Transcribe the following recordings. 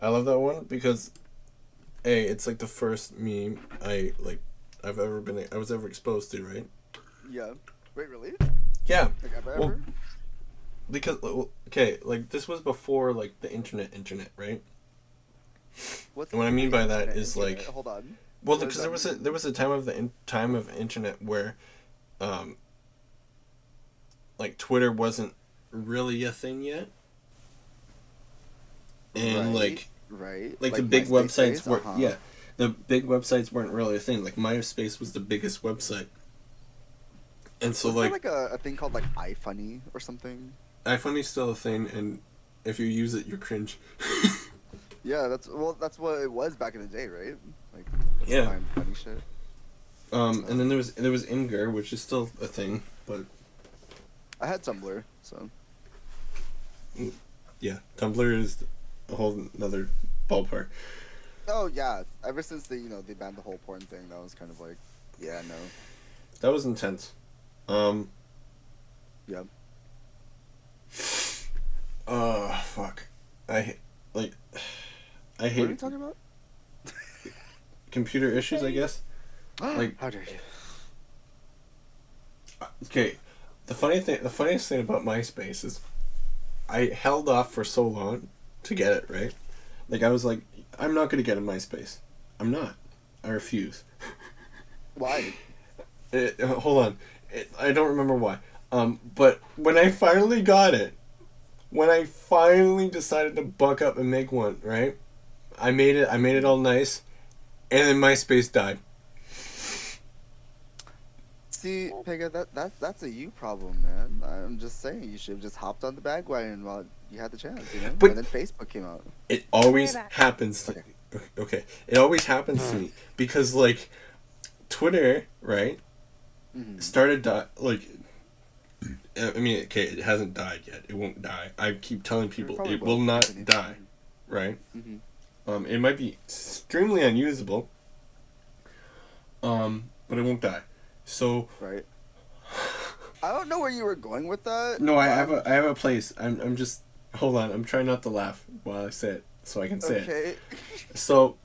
I love that one because it's like the first meme I was ever exposed to, right? Yeah. Wait, really? Yeah. Like ever, Well, ever? because okay, like this was before like the internet, right? What's And what I mean by that internet? is Internet? like, Hold on. well, What does because there that was mean? a time of time of internet where, um, like Twitter wasn't really a thing yet, and Right. Right. like the Like big MySpace websites days. Uh were huh. yeah, the big websites weren't really a thing. Like MySpace was the biggest website, and so Wasn't there like like a thing called like iFunny or something? iPhone is still a thing, and if you use it, you're cringe. Yeah, that's what it was back in the day, right? Like to Yeah. find funny shit. And then there was Imgur, which is still a thing, but I had Tumblr, so yeah, Tumblr is a whole another ballpark. oh yeah. Ever since they banned the whole porn thing, that was kind of like, yeah, no, That was intense. Um. yeah. Fuck. I like. I What are we hate talking about? computer issues. I guess. Like, How dare you? okay, the funniest thing about MySpace is, I held off for so long to get it right. Like I was like, I'm not gonna get a MySpace. I'm not. I refuse. Why? Hold on. I don't remember why. But when I finally got it, when I finally decided to buck up and make one, right? I made it. I made it all nice, and then MySpace died. See, Pega, that's a you problem, man. I'm just saying, you should have just hopped on the bandwagon while you had the chance, you know. But And then Facebook came out. it I'll be right always back. happens. Okay. Okay, it always happens to me because like Twitter, right? Hmm. Started like. I mean, okay, it hasn't died yet. It won't die. I keep telling people Probably it will not continue. die, right? Hmm. It might be extremely unusable, but it won't die. So Right. I don't know where you were going with that. no, but I have a place. I'm just hold on. I'm trying not to laugh while I say it, so I can say it. Okay. So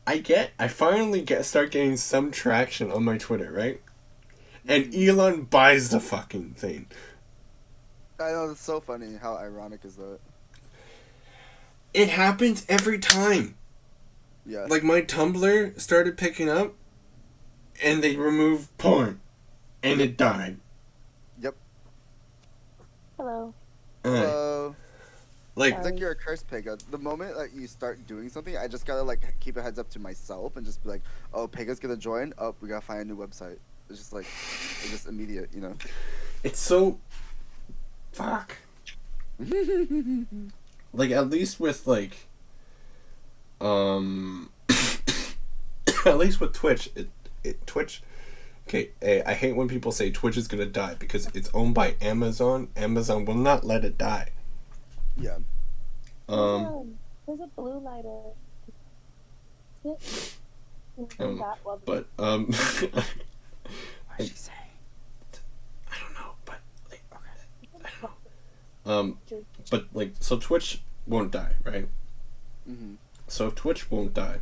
I finally start getting some traction on my Twitter, right? And Elon buys the fucking thing. I know, it's so funny. How ironic is that? It happens every time. Yeah. Like my Tumblr started picking up, and they removed porn, and it died. Yep. Hello. Uh, like It's like you're a curse Pega. The moment that you start doing something, I just gotta like keep a heads up to myself and just be like, "Oh, Pega's gonna join. Oh, we gotta find a new website." It's just like, it's just immediate, you know. it's so fuck. Like at least with like at least with Twitch, Twitch. Okay, I hate when people say Twitch is gonna die because it's owned by Amazon. Amazon will not let it die. Yeah. There's a blue lighter. Sit. That one. But What is she saying? I don't know, but like Okay. but like so Twitch won't die, right? Mhm. So if Twitch won't die,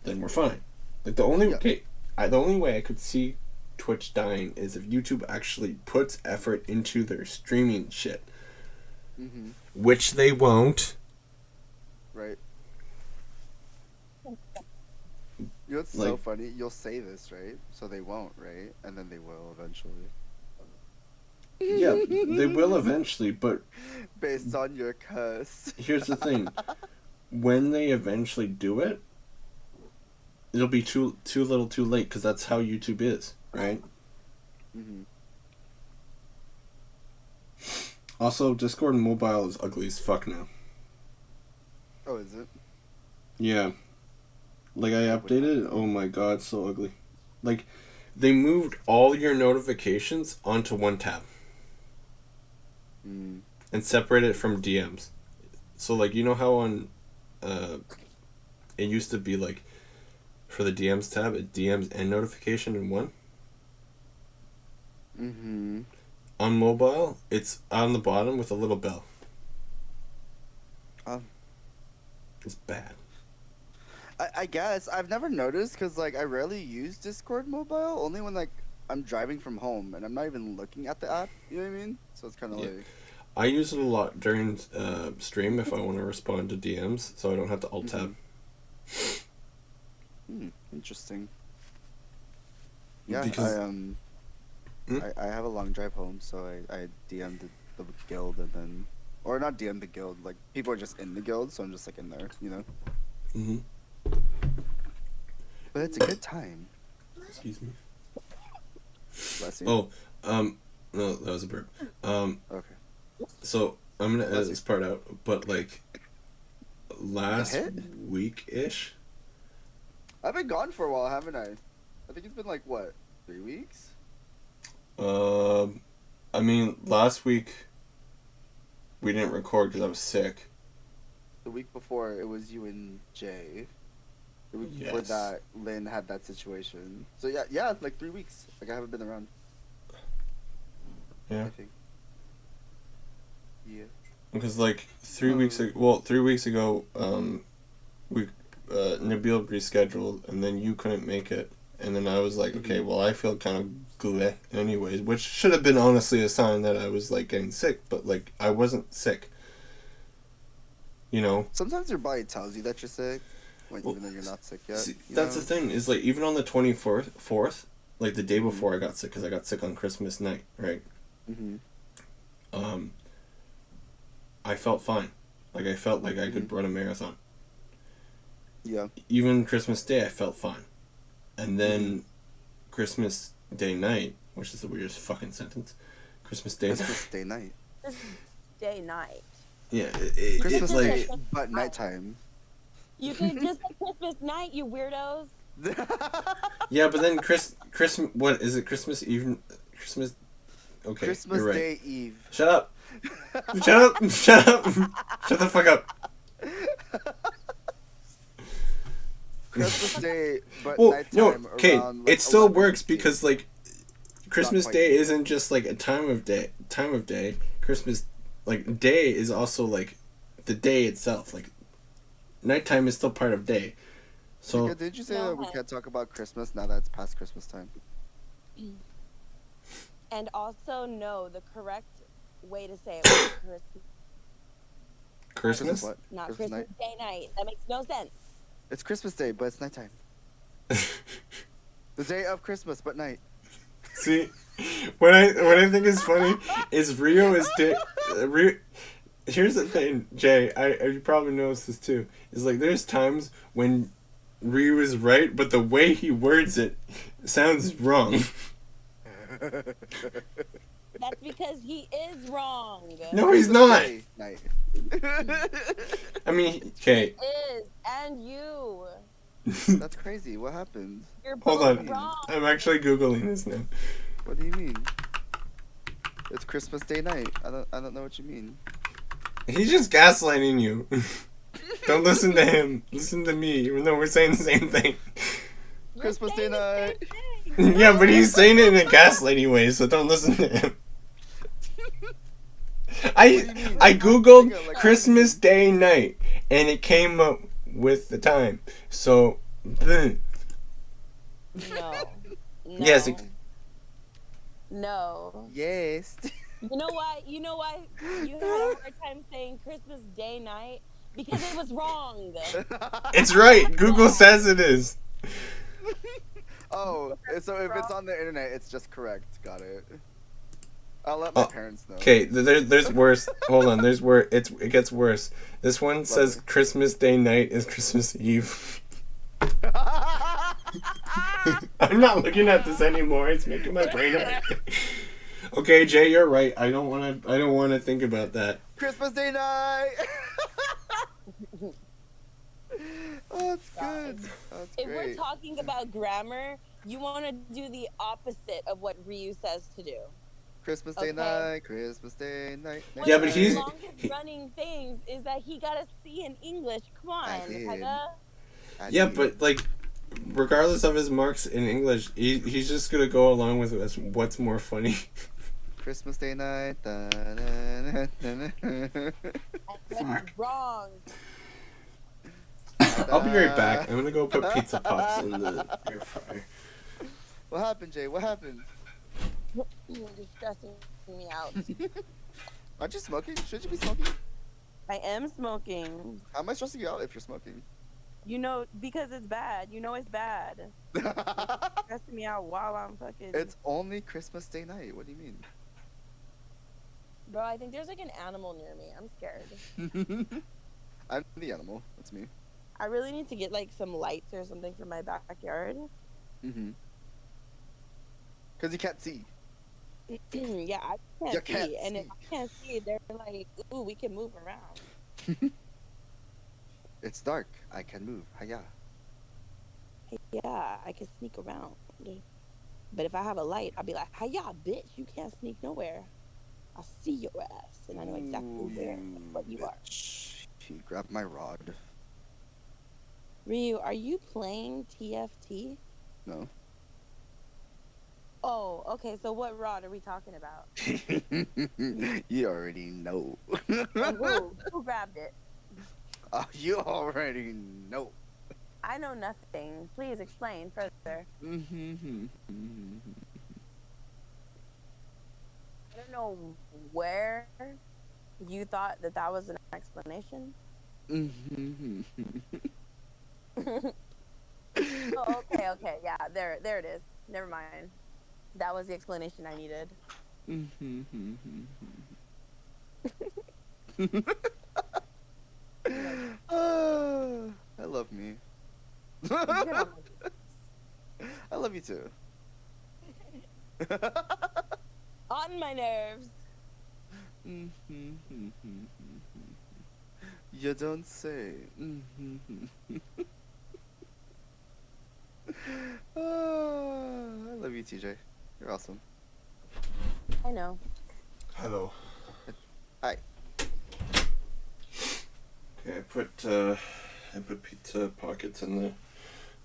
then we're fine. Like the only Yeah. the only way I could see Twitch dying is if YouTube actually puts effort into their streaming shit, Mhm. which they won't. Right. You know what's so Like- funny? You'll say this, right? So they won't, right? And then they will eventually. Yeah, they will eventually, but Based on your cuss. here's the thing: when they eventually do it, it'll be too little, too late because that's how YouTube is, right? Mhm. Also, Discord mobile is ugly as fuck now. Oh, is it? Yeah. Like, I updated it. Oh my god, so ugly. Like, they moved all your notifications onto one tab Mm. and separated it from DMs. So, like, you know how on. It used to be, like, for the DMs tab, it DMs and notification in one? Mhm. On mobile, it's on the bottom with a little bell. Um, It's bad. I guess I've never noticed because like I rarely use Discord mobile. Only when like I'm driving from home and I'm not even looking at the app. You know what I mean? So it's kind of Yeah. like. I use it a lot during stream if I want to respond to DMs, so I don't have to alt tab. Interesting. Yeah, Because I have a long drive home, so I DM'd the guild and then, or not DM the guild, like people are just in the guild, so I'm just like in there, you know. Mhm. But it's a good time. Excuse me. Bless you. Oh, no, that was a burp. Okay. So I'm gonna edit this part out, but like last week-ish. I've been gone for a while, haven't I? I think it's been like what, 3 weeks? I mean, last week we didn't record because I was sick. The week before it was you and Jay. The week before that, Lynn had that situation. So yeah, like 3 weeks. Like I haven't been around. Yeah. I think. Yeah. Because like 3 weeks ago, well, 3 weeks ago, we Nabil rescheduled, and then you couldn't make it, and then I was like, okay, well, I feel kind of gleh anyways, which should have been honestly a sign that I was like getting sick, but like I wasn't sick. You know. Sometimes your body tells you that you're sick, even though you're not sick yet. See, that's the thing is like even on the 24th, like the day before I got sick, because I got sick on Christmas night, right? I felt fine. Like I felt like I could run a marathon. Yeah. Even Christmas Day, I felt fine. And then Christmas Day night, which is the weirdest fucking sentence. Christmas Day night. Day night. Yeah. Christmas it's like, Day, but nighttime. You can just say Christmas night, you weirdos. yeah, but then what is it? Christmas Eve? Christmas. Okay. Christmas you're right. Day Eve. Shut up. Shut up. Shut up. Shut the fuck up. Christmas Day, but well, nighttime. no, okay, around, like, it still 11. works because like Christmas Day isn't just like a time of day. Christmas, like day is also like the day itself. Like nighttime is still part of day. So Mika, did you say that we can't talk about Christmas now that it's past Christmas time? And also, no, the correct way to say it was Christmas? What? Not Christmas Day night. That makes no sense. It's Christmas Day, but it's nighttime. The day of Christmas, but night. See, what I think is funny is Rio is Here's the thing, Jay. You probably noticed this too. Is like there's times when Riu is right, but the way he words it sounds wrong. That's because he is wrong. No, he's not. Night. I mean, okay. He is, and you. That's crazy. What happened? You're Hold both on. wrong. I'm actually Googling this now. What do you mean? It's Christmas Day night. I don't know what you mean. He's just gaslighting you. Don't listen to him. Listen to me, even though we're saying the same thing. You're Christmas Day saying the night. same thing. Yeah, but he's saying it in a gaslighting way, so don't listen to him. I googled Christmas Day night, and it came up with the time. So, No. yes. No. Yes. You know why? You had a hard time saying Christmas Day night? Because it was wrong. It's right. Google says it is. Oh, so if it's on the internet, it's just correct. Got it. I'll let my parents know. Okay, there's worse. Hold on, it gets worse. This one says Christmas Day night is Christmas Eve. I'm not looking at this anymore. It's making my brain hurt. Okay, Jay, you're right. I don't want to think about that. Christmas Day night. Oh, that's good. That's If great. we're talking about grammar, you want to do the opposite of what Riu says to do. Christmas Day night. Christmas Day night. One Yeah, of but the he's longest running things is that he got a C in English. Come on, Pega. Yeah, but like, regardless of his marks in English, he's just gonna go along with what's more funny. Christmas Day night. Fuck. Wrong. I'll be right back. I'm gonna go put pizza pops in the air fryer. What happened, Jay? What happened? You're stressing me out. Aren't you smoking? Should you be smoking? I am smoking. How am I stressing you out if you're smoking? You know, because it's bad. You know it's bad. Stressing me out while I'm fucking. It's only Christmas Day night. What do you mean? Bro, I think there's like an animal near me. I'm scared. I'm the animal. That's me. I really need to get like some lights or something for my backyard. Mm-hmm. Because you can't see. Yeah, I can't You see. can't And see. if I can't see, they're like, ooh, we can move around. It's dark. I can move. Hiya. Hey, yeah, I can sneak around. But if I have a light, I'll be like, hiya, bitch, you can't sneak nowhere. I'll see your ass, and I know exactly where and what you are. Bitch. He grabbed my rod. Riu, are you playing TFT? No. Oh, okay, so what rod are we talking about? You already know. Who grabbed it? Oh, you already know. I know nothing. Please explain further. I don't know where you thought that was an explanation. Oh, okay, yeah, there it is. Never mind. That was the explanation I needed. I love me. Get on my- I love you too. On my nerves. You don't say. I love you, TJ. You're awesome. I know. Hello. Hi. Okay, I put pizza pockets in the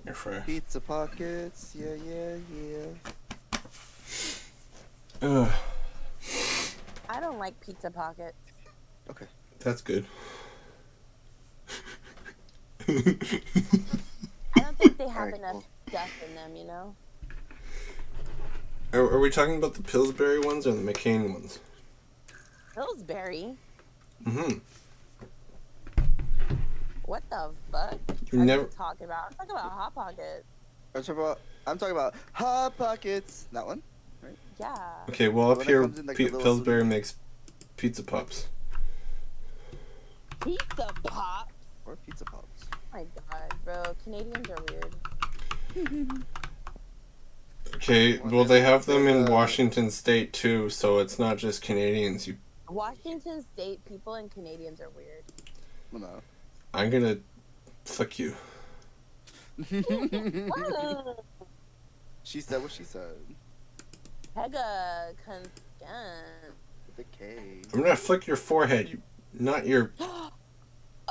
air fryer. Pizza pockets. Yeah. Ugh, I don't like pizza pockets. Okay. that's good. I don't think they have Alright, enough cool. stuff in them, you know? Are we talking about the Pillsbury ones or the McCain ones? Pillsbury? Mm-hmm. What the fuck You are never. you talking about? I'm talking about Hot Pockets. I'm talking about Hot Pockets. That one? Yeah. Okay, well The up one that here, comes in, like, the little Pillsbury sleeve. makes pizza pops. Pizza Pops? Or Pizza Pops. Oh my god, bro. Canadians are weird. Okay, Well, well they they have them in said, Washington State too, so it's not just Canadians. Washington State people and Canadians are weird. No. I'm gonna fuck you. Whoa. She said what she said. Pega consent. With a K. I'm gonna flick your forehead. Not your.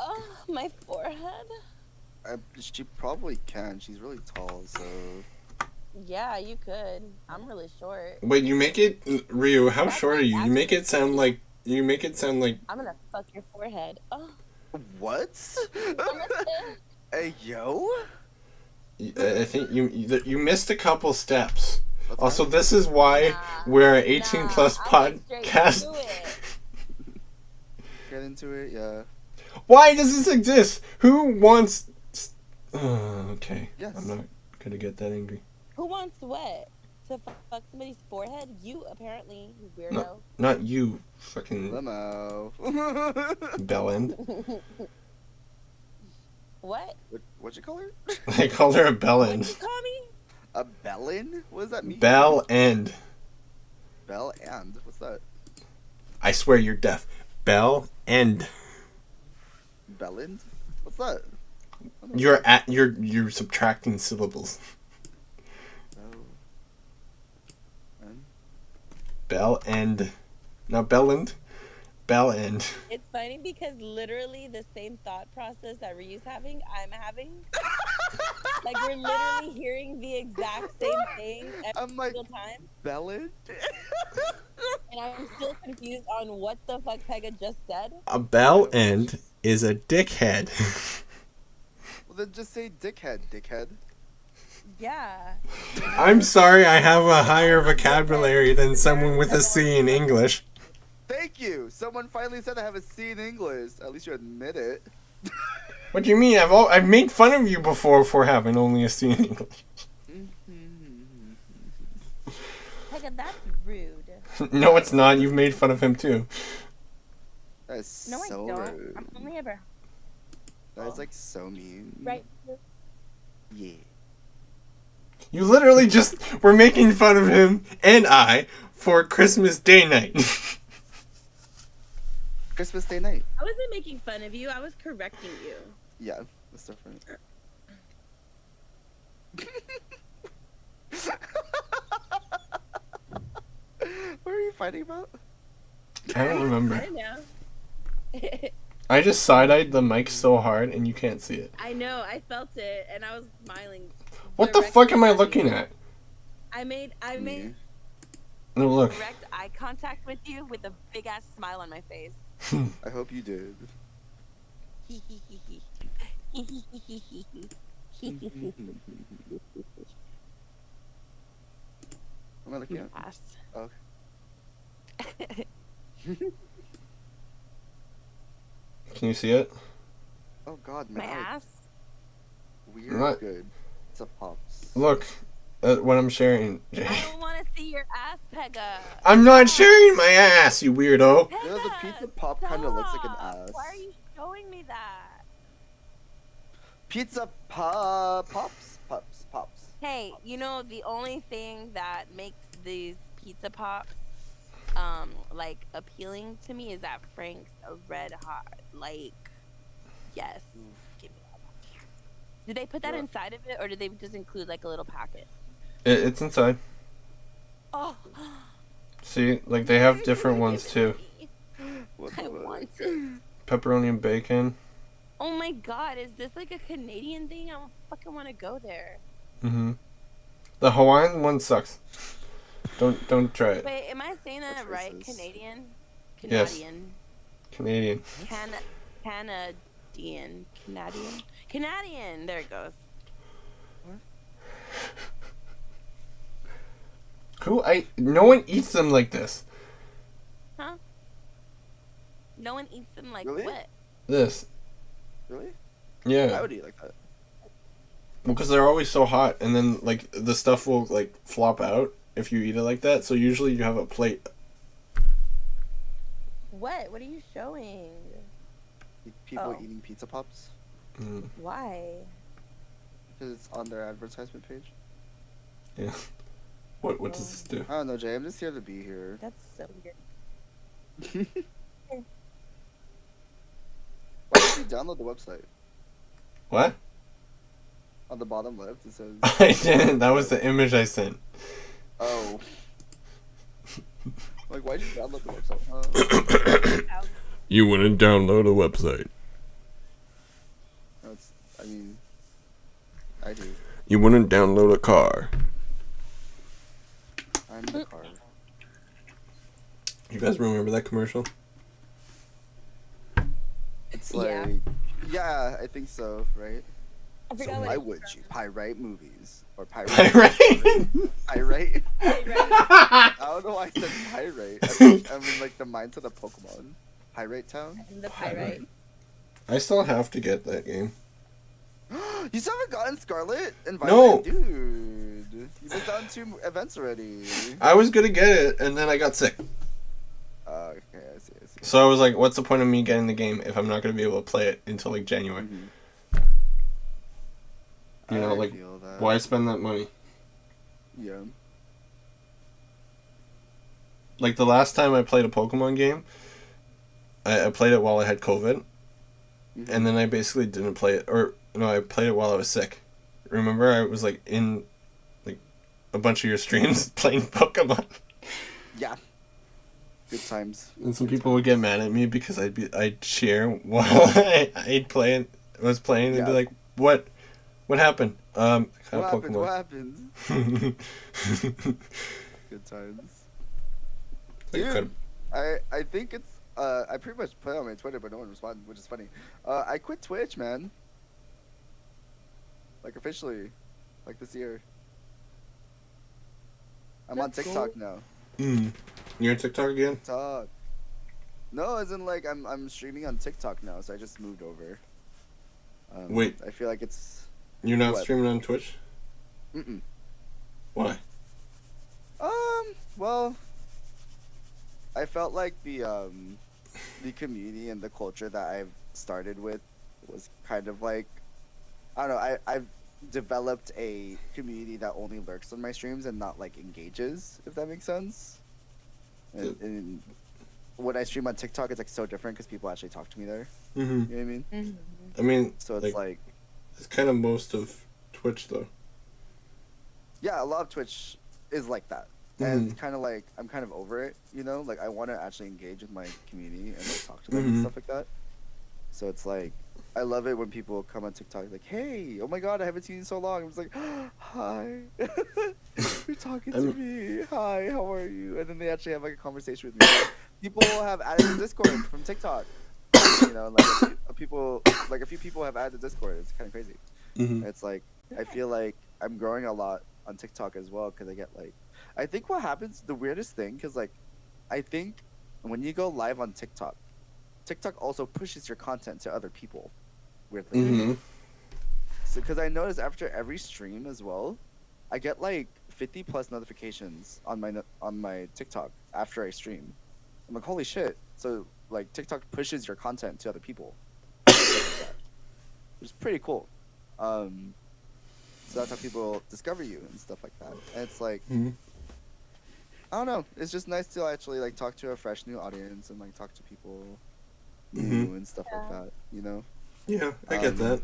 Oh, my forehead? She probably can. She's really tall, so. Yeah, you could. I'm really short. Wait, you make it, Riu. How That's short are like you? You make it sound like. I'm gonna fuck your forehead. Oh, What? namaste. Hey, yo? I think you missed a couple steps. That's Also, right. this is why Nah, we're an 18 nah, plus I went straight podcast. to it. Get into it, yeah. Why does this exist? Who wants? Okay. Yes. I'm not gonna get that angry. Who wants what? To fuck somebody's forehead? You apparently, you weirdo. Not you, fucking Limo. bellend. What? What'd you call her? I called her a What'd bellend. you call me? A bellend? What does that mean? Bell end. Bell and? What's that? I swear you're deaf. Bell end. Bellend? What's that? You're subtracting syllables. Bell. And? Bell end. Not bellend. Bell end. It's funny because literally the same thought process that Ryu's having, I'm having. Like we're literally hearing the exact same thing every I'm like, single time. Bellend? And I'm still confused on what the fuck Pega just said. A bell end is a dickhead. Well, then just say dickhead, dickhead. Yeah. I'm sorry, I have a higher vocabulary than someone with a C in English. Thank you. Someone finally said I have a C in English. At least you admit it. What do you mean? I've made fun of you before for having only a C in English. Pega, that's rude. No, it's not. You've made fun of him too. That is No, I so don't. rude. I'm only ever That is like so mean. right. Yeah. You literally just were making fun of him and I for Christmas Day night. Christmas Day night. I wasn't making fun of you. I was correcting you. Yeah, that's different. What are you fighting about? I don't remember. I know. I just side-eyed the mic so hard and you can't see it. I know. I felt it, and I was smiling. What the fuck am I looking at? I made No, look. direct eye contact with you with a big ass smile on my face. I hope you did. Am I looking at? Ass. Oh, okay. Can you see it? Oh God, My man. ass. Weird. What? Good. It's a pops. Look at what I'm sharing, I Jay. don't want to see your ass, Pega. I'm not sharing my ass, you weirdo. Pega, You know, the pizza pop kind of looks like an stop. ass. Why are you showing me that? Pizza pops. Hey, you know the only thing that makes these pizza pops like appealing to me is that Frank's a red hot. Like, yes. Give me that. Did they put that Yeah. inside of it, or did they just include like a little packet? It's inside. Oh, See, like they have different ones too. What I the want fuck? it. Pepperoni and bacon. Oh my God, is this like a Canadian thing? I don't fucking want to go there. Mm-hmm. The Hawaiian one sucks. Don't try it. Wait, am I saying that That's right? racist. Canadian? Yes. Canadian. Canadian. Canadian. There it goes. No one eats them like this. Huh? No one eats them like Really? what? This. Really? I Yeah. would eat like that. Well, because they're always so hot, and then like the stuff will like flop out if you eat it like that. So usually you have a plate. What? What are you showing? People Oh. eating pizza pops Mm, Why? because it's on their advertisement page. yeah. What does this do? I don't know, Jay. I'm just here to be here. That's so weird. Why did you download the website? What? On the bottom left, it says. I didn't. That was the image I sent. Oh. Like, why'd you download the website? Huh? You wouldn't download a website. That's, I mean, I do. You wouldn't download a car. I'm the car. You guys remember that commercial? It's Yeah. like, yeah, I think so, right? I So forgot why what would you pyrite movies or pyrite? Right? Pyrite? Right. I don't know why I said pyrite. I'm in like the mindset of Pokemon. Pyrite Town. In the pyrite. I still have to get that game. You still haven't gotten Scarlet and No. Violet, dude. You missed out on 2 events already. I was gonna get it, and then I got sick. Okay, I see. So I was like, what's the point of me getting the game if I'm not gonna be able to play it until like January? Mhm. You know, I like, feel that. why spend that money? Yeah. Like the last time I played a Pokemon game, I played it while I had COVID, Mhm. and then I basically didn't play it, or no, I played it while I was sick. Remember, I was like in like a bunch of your streams playing Pokemon, Yeah. Good times. and some people would get mad at me because I'd share while I'd play and was playing and be Yeah. like, what happened? I What got happened? What Pokemon. happened? Good times. Like, Dude, I think it's I pretty much put it on my Twitter, but no one responded, which is funny. I quit Twitch, man. Like officially, like this year. I'm on That's TikTok cool. now. You're on TikTok again? TikTok. No, as in like I'm streaming on TikTok now, so I just moved over. Wait. I feel like it's You're not What? streaming on Twitch? mm. Why? Well, I felt like the community and the culture that I've started with was kind of like, I don't know, I've developed a community that only lurks on my streams and not like engages, if that makes sense. And when I stream on TikTok, it's like so different because people actually talk to me there. Mm-hmm. You know what I mean? Mm-hmm. I mean, So it's like it's kind of most of Twitch, though. yeah, a lot of Twitch is like that. And it's kind of like I'm kind of over it, you know. Like I want to actually engage with my community and like talk to them and stuff like that. So it's like I love it when people come on TikTok like, "Hey, oh my God, I haven't seen you in so long." I'm just like, "Hi, you're talking to me. Hi, how are you?" And then they actually have like a conversation with me. People have added the Discord from TikTok. You know, like a few people have added the Discord. It's kind of crazy. Mm-hmm. It's like I feel like I'm growing a lot on TikTok as well because I get like, I think what happens, the weirdest thing, because like, I think when you go live on TikTok, TikTok also pushes your content to other people, weirdly. Mm-hmm. So because I notice after every stream as well, I get like 50 plus notifications on my TikTok after I stream. I'm like, holy shit! So like TikTok pushes your content to other people, which is pretty cool. So that's how people discover you and stuff like that. And it's like, I don't know. It's just nice to actually like talk to a fresh new audience and like talk to people new and stuff like that. You know. Yeah, I get that.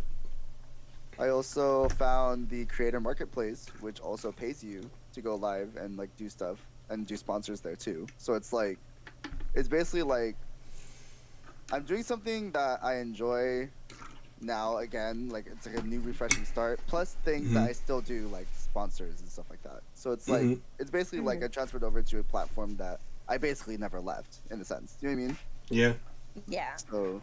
I also found the Creator Marketplace, which also pays you to go live and like do stuff and do sponsors there too. So it's like, it's basically like I'm doing something that I enjoy now again. Like it's like a new refreshing start. Plus things that I still do like sponsors and stuff like that. So it's like it's basically like I transferred over to a platform that I basically never left in a sense. Do you know what I mean? Yeah. Yeah. So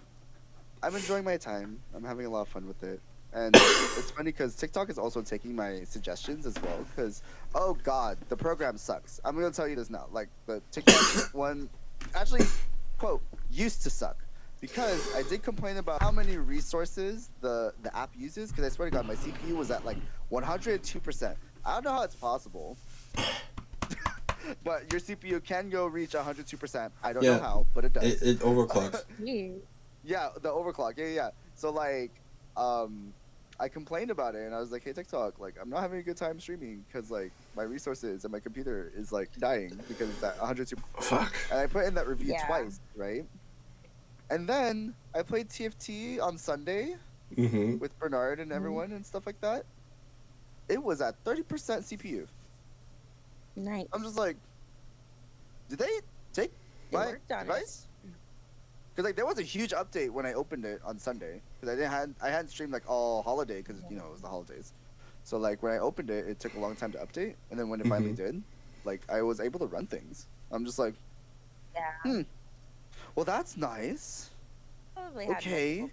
I'm enjoying my time. I'm having a lot of fun with it. And it's funny because TikTok is also taking my suggestions as well. Because, oh God, the program sucks. I'm going to tell you this now. Like, the TikTok one actually, quote, used to suck. Because I did complain about how many resources the app uses. Because I swear to God, my CPU was at like 102%. I don't know how it's possible. But your CPU can go reach 102%. I don't know how, but it does. It overclocks. Yeah, the overclock. Yeah. So like, I complained about it and I was like, hey TikTok, like I'm not having a good time streaming because like my resources and my computer is like dying because it's at 102. Fuck. And I put in that review twice, right? And then I played TFT on Sunday with Bernard and everyone and stuff like that. It was at 30% CPU. Nice. I'm just like, did they take my device? Because like there was a huge update when I opened it on Sunday because I hadn't streamed like all holiday because you know it was the holidays. So like when I opened it, it took a long time to update, and then when it finally did, like I was able to run things. I'm just like, well that's nice. Okay.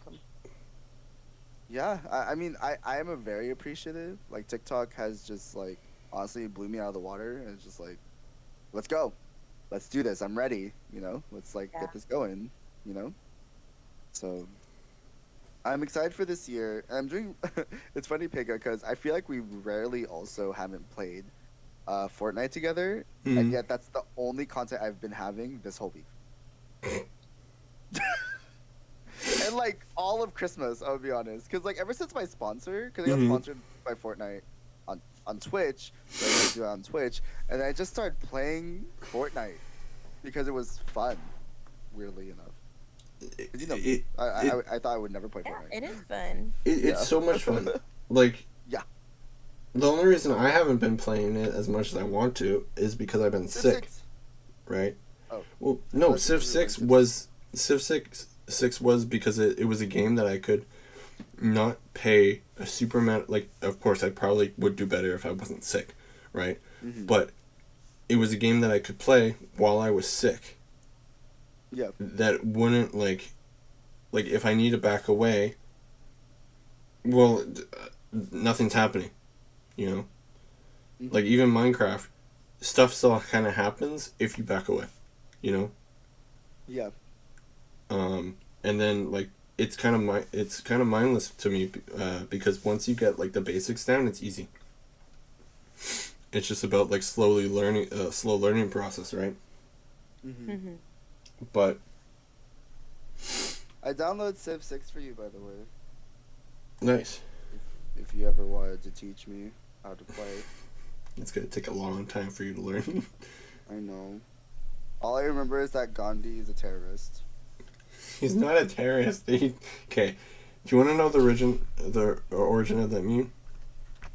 Yeah, I mean I am a very appreciative. Like TikTok has just like honestly blew me out of the water, and it's just like, let's go, let's do this. I'm ready. You know, let's like get this going. You know, so I'm excited for this year. And I'm doing. It's funny, Pega, because I feel like we rarely also haven't played Fortnite together, and yet that's the only content I've been having this whole week. And like all of Christmas, I would be honest, because like ever since my sponsor, because I got sponsored by Fortnite on Twitch, so I do it on Twitch, and I just started playing Fortnite because it was fun. Weirdly enough. You know, I thought I would never play Fortnite. It is fun. It's so much fun. Like, the only reason I haven't been playing it as much as I want to is because I've been sick. Right? Oh. Well, no, Civ 6 was because it was a game that I could not pay a super amount. Like, of course, I probably would do better if I wasn't sick, right? But it was a game that I could play while I was sick. Yeah. That wouldn't, like if I need to back away, well, nothing's happening, you know? Mhm. Like, even Minecraft, stuff still kind of happens if you back away, you know? Yeah. And then, like, it's kind of mindless to me, because once you get, like, the basics down, it's easy. It's just about, like, slow learning process, right? Mm-hmm. Mm-hmm. But I downloaded Civ 6 for you, by the way. nice. If you ever wanted to teach me how to play. It's gonna take a long time for you to learn. I know. All I remember is that Gandhi is a terrorist. He's not a terrorist. Okay. Do you want to know the origin of that meme?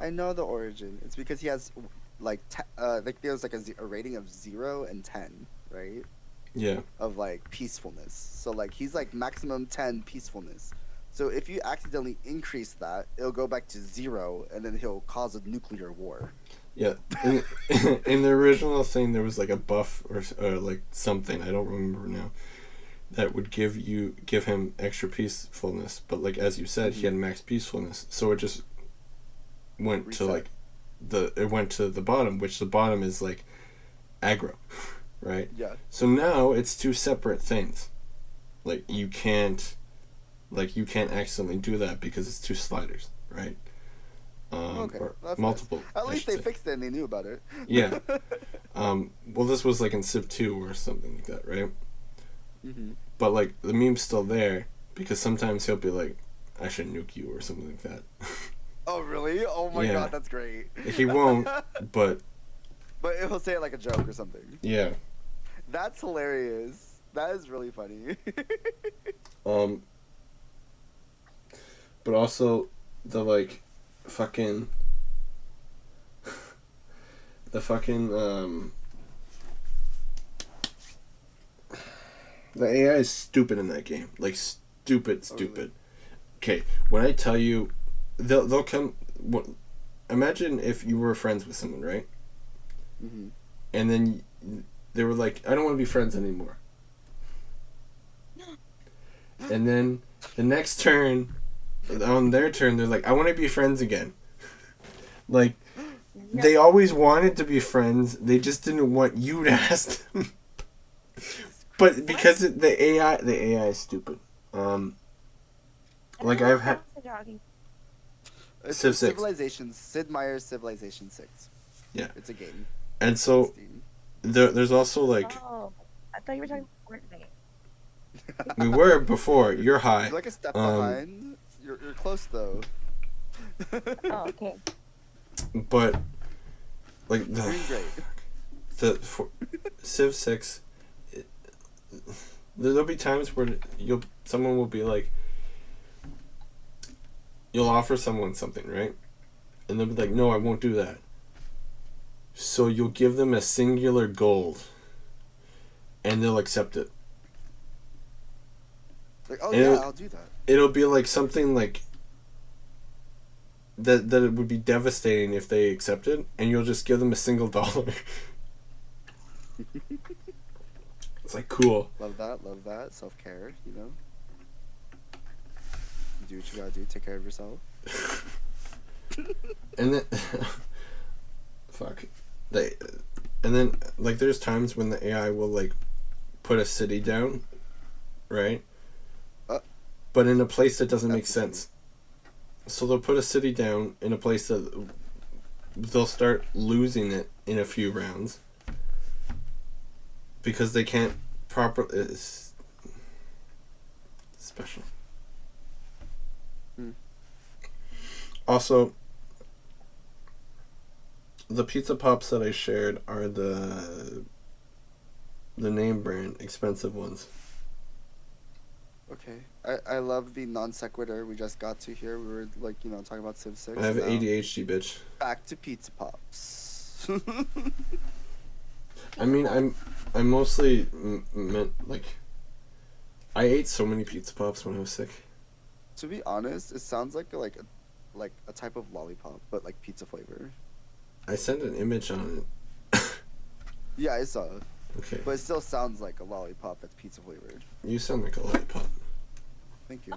I know the origin. It's because he has like there's like a rating of 0 and 10, right? Yeah. Of like peacefulness. So like he's like maximum 10 peacefulness. So if you accidentally increase that, it'll go back to 0, and then he'll cause a nuclear war. Yeah. In the original thing, there was like a buff or like something, I don't remember now, that would give him extra peacefulness. But like as you said, he had max peacefulness, so it just went Reset. to like it went to the bottom, which the bottom is like aggro, right? Yeah. So now it's two separate things. Like you can't accidentally do that because it's two sliders, right? Okay, Or that's multiple. nice. At least they fixed it and they knew about it. Yeah. Well, this was like in Civ 2 or something like that, right? Mm-hmm. But like the meme's still there because sometimes he'll be like, "I should nuke you" or something like that. Oh really? Oh my Yeah. god, that's great. He won't, but But he'll say it like a joke or something. yeah. That's hilarious. That is really funny. But also the like fucking the AI is stupid in that game. Like stupid. Oh, really? Okay, when I tell you, they'll come. Imagine if you were friends with someone, right? Mm-hmm. And then they were like, "I don't want to be friends anymore." And then the next turn, on their turn, they're like, "I want to be friends again." Like, they always wanted to be friends. They just didn't want you to ask them. But because the AI is stupid. Like I've had It's Civ 6. Sid Meier's Civilization 6. Yeah. It's a game. And so there's also like Oh, I thought you were talking about Fortnite. we were before. You're high. You're like a step behind. You're close though. Oh, okay. But like Doing great. Civ 6, there'll be times where someone will be like, you'll offer someone something, right? And they'll be like, "No, I won't do that." So you'll give them a singular gold, and they'll accept it. Like, oh And yeah, I'll do that. It'll be like something like that it would be devastating if they accepted, and you'll just give them a single dollar. It's like cool. Love that. Self-care, you know? Do what you gotta do, take care of yourself. And then fuck. And then like there's times when the AI will like put a city down, right? But in a place that doesn't make sense. So they'll put a city down in a place that they'll start losing it in a few rounds because they can't properly. It's special. Also, the pizza pops that I shared are the name brand expensive ones. Okay. I love the non sequitur we just got to here. We were like, talking about Civ 6. I have Now, ADHD, bitch. back to pizza pops. I mean, I'm mostly meant like. I ate so many pizza pops when I was sick. To be honest, it sounds like a type of lollipop, but like pizza flavor. I sent an image on it. Yeah, I saw. Okay. But it still sounds like a lollipop that's pizza flavored. You sound like a lollipop. Thank you.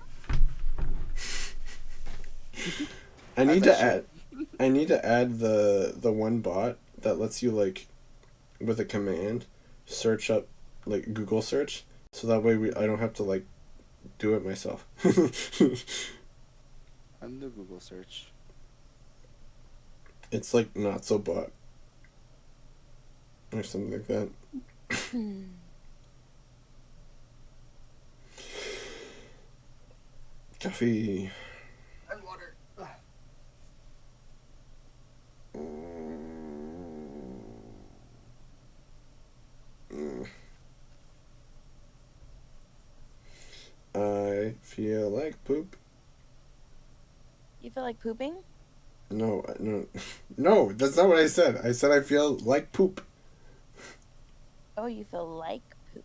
I need to add the one bot that lets you like with a command search up like Google search, so that way I don't have to like do it myself. I'm the Google search. It's like not so bot or something like that. Coffee. And water. I feel like poop. You feel like pooping? No, no, that's not what I said. I said I feel like poop. Oh, you feel like poop.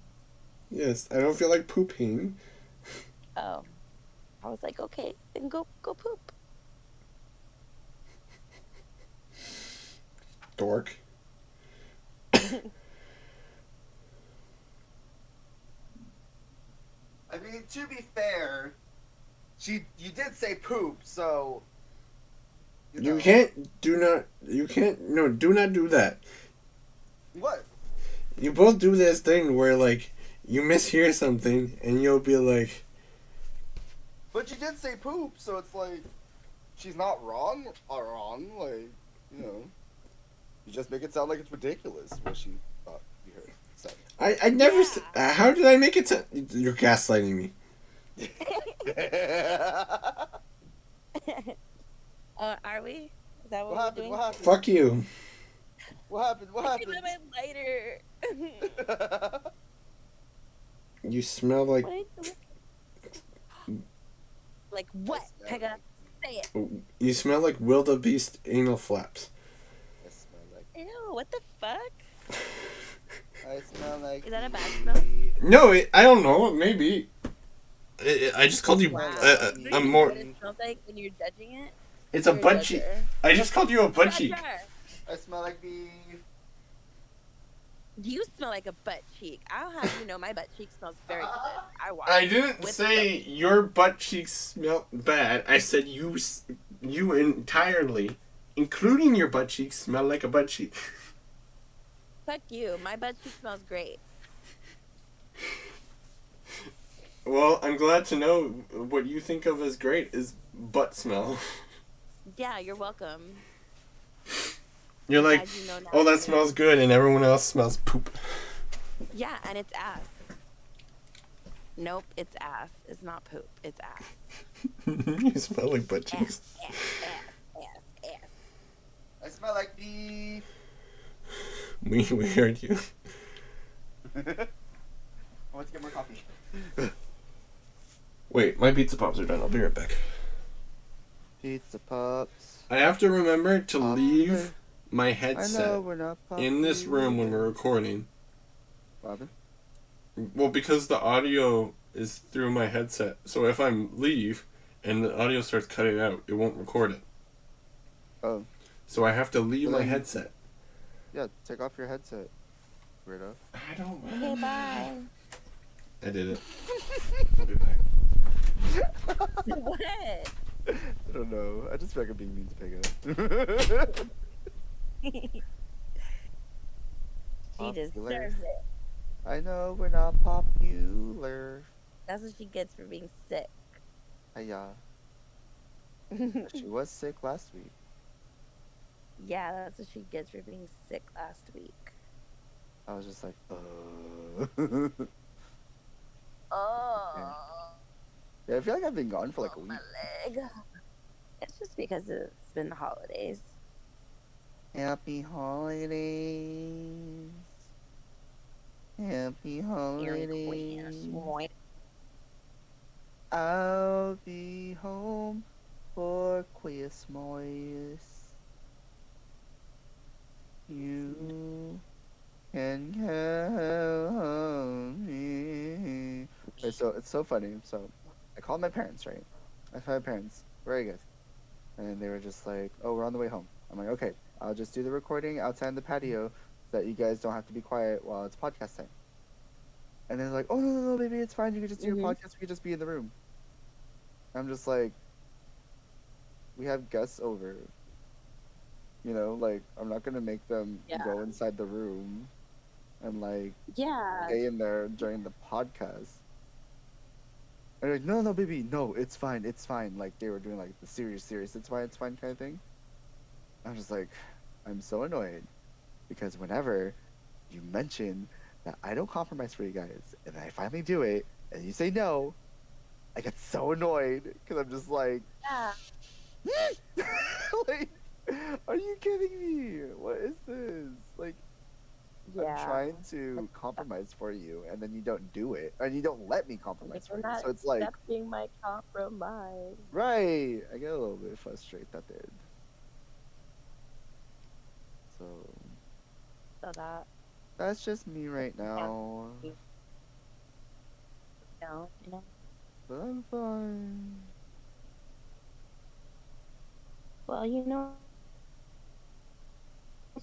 Yes, I don't feel like pooping. Oh. I was like, okay, then go poop. Dork. I mean, to be fair, you did say poop, so You can't do not do that. What? You both do this thing where like you mishear something and you'll be like, But you did say poop, so it's like she's not wrong like, you know. You just make it sound like it's ridiculous what she thought you heard said. I never how did I make it sound? You're gaslighting me. Are we? Is that what, What happened? we're doing? What happened? Fuck you. What happened? What I give happened? him a lighter. You smell like Like what, Pega? Say it. you smell like wildebeest anal flaps. I smell like. Ew, what the fuck? I smell like. Is that a bad smell? No, I don't know. Maybe. I just called you. Wow. I'm more. What it smells like when you're judging it? It's a You're butt cheek. judger. I just called you a butt cheek. Judger. I smell like beef. You smell like a butt cheek. I'll have you know my butt cheek smells very good. I wash I it didn't with say soap. your butt cheeks smell bad. I said you entirely, including your butt cheeks, smell like a butt cheek. Fuck you. My butt cheek smells great. Well, I'm glad to know what you think of as great is butt smell. Yeah, you're welcome. You're like, Glad you know now. oh, that smells good, and everyone else smells poop. Yeah, and it's ass. Nope, it's ass. It's not poop. It's ass. You smell like butt cheeks. Ass. I smell like beef. We heard you. I want to get more coffee. Wait, my pizza pops are done. I'll be right back. Pizza pops. I have to remember to leave my I know headset we're not in this room when we're recording. Robin? Well, because the audio is through my headset. So if I leave and the audio starts cutting out, it won't record it. Oh. So I have to leave Well, my then- headset. Yeah, take off your headset. Weirdo. I don't Okay, bye. I did it. I'll be back. What? I don't know. I just feel like I'm being mean to Pega. She deserves it. I know we're not popular. That's what she gets for being sick. Hiya. She was sick last week. Yeah, that's what she gets for being sick last week. I was just like, Oh, Yeah, I feel like I've been gone for like a week. my leg. It's just because it's been the holidays. Happy holidays. Happy holidays. I'll be home for Christmas. You can count on me. Wait, so it's so funny. So I called my parents, right? I called my parents. Where are you guys? And they were just like, "Oh, we're on the way home." I'm like, "Okay, I'll just do the recording outside in the patio that you guys don't have to be quiet while it's podcast time. And they're like, oh, no, baby, it's fine. You can just do your podcast. We can just be in the room. I'm just like, we have guests over. You know, like, I'm not going to make them go inside the room and, like, stay in there during the podcast. And they're like, no, baby, no, it's fine. Like, they were doing, like, the serious, it's fine kind of thing. I'm just like, I'm so annoyed. Because whenever you mention that I don't compromise for you guys, and then I finally do it, and you say no, I get so annoyed. Because I'm just like, like, are you kidding me? What is this? Like, I'm trying to compromise for you, and then you don't do it, and you don't let me compromise for you. So it's like accepting my compromise. Right. I get a little bit frustrated that did. So that's just me right now. No, you know. But I'm fine. Well, you know,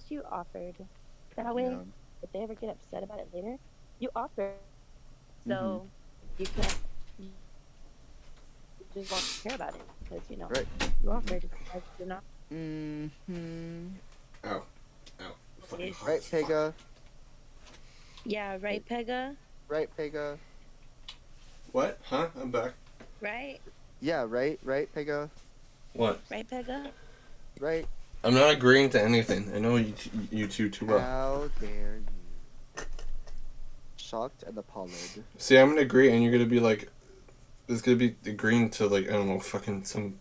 you offered. That way, if they ever get upset about it later, you offered. So you can't. You just won't care about it because you know you offered. Like you're not. Ow. Right, Pega. Yeah, right, Pega. Right, Pega. What? Huh? I'm back. Right. Yeah, right, Pega. What? Right, Pega. Right. I'm not agreeing to anything. I know you two too well. How dare you? Shocked and appalled. See, I'm gonna agree, and you're gonna be like, it's gonna be agreeing to like I don't know, fucking some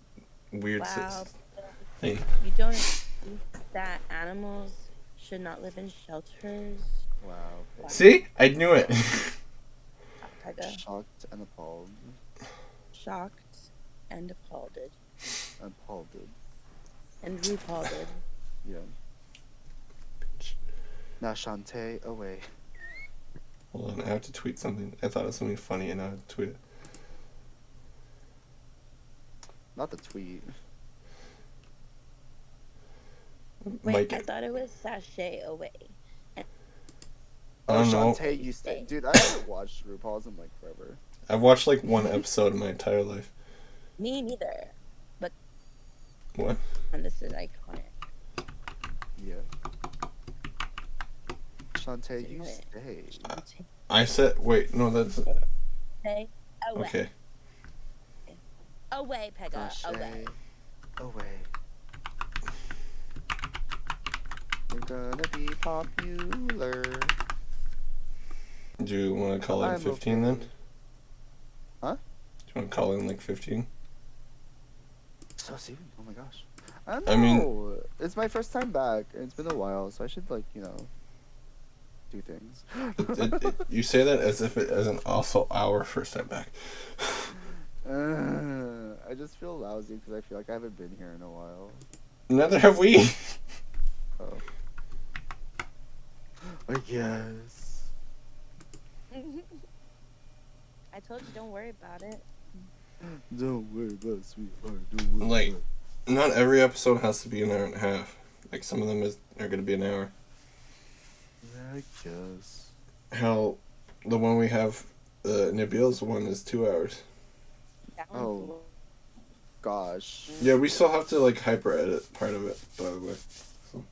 weird thing. You don't agree that animals should not live in shelters. Wow. See, I knew it. Shocked and appalled. Shocked and appalled. Appalled. And RuPaul did. Yeah. Now Shantae away. Hold on, I have to tweet something. I thought it was something funny and I have to tweet it. Not the tweet. Wait, I thought it was sashay away. Oh, Shantae, you stay. Dude, I haven't watched RuPaul's in like forever. I've watched like one episode in my entire life. Me neither. But what? And this is iconic. Yeah. Shantae, you stay. I said, wait, no, that's. Stay away. Okay. Away, Pega. Away. You're gonna be popular. Do you want to call it 15 then? Huh? Do you want to call it like 15? So soon? Oh my gosh. I don't know. I mean, it's my first time back. It's been a while, so I should like, you know, do things. You say that as if it isn't also our first time back. I just feel lousy because I feel like I haven't been here in a while. Neither have we. Oh. I guess. I told you, don't worry about it. Don't worry about it, sweetheart. Don't worry. Like, not every episode has to be an hour and a half. Like, some of them are going to be an hour. Yeah, I guess. Hell, the one we have, Nabil's one is 2 hours. Oh. Gosh. Yeah, we still have to, like, hyper edit part of it, by the way. So.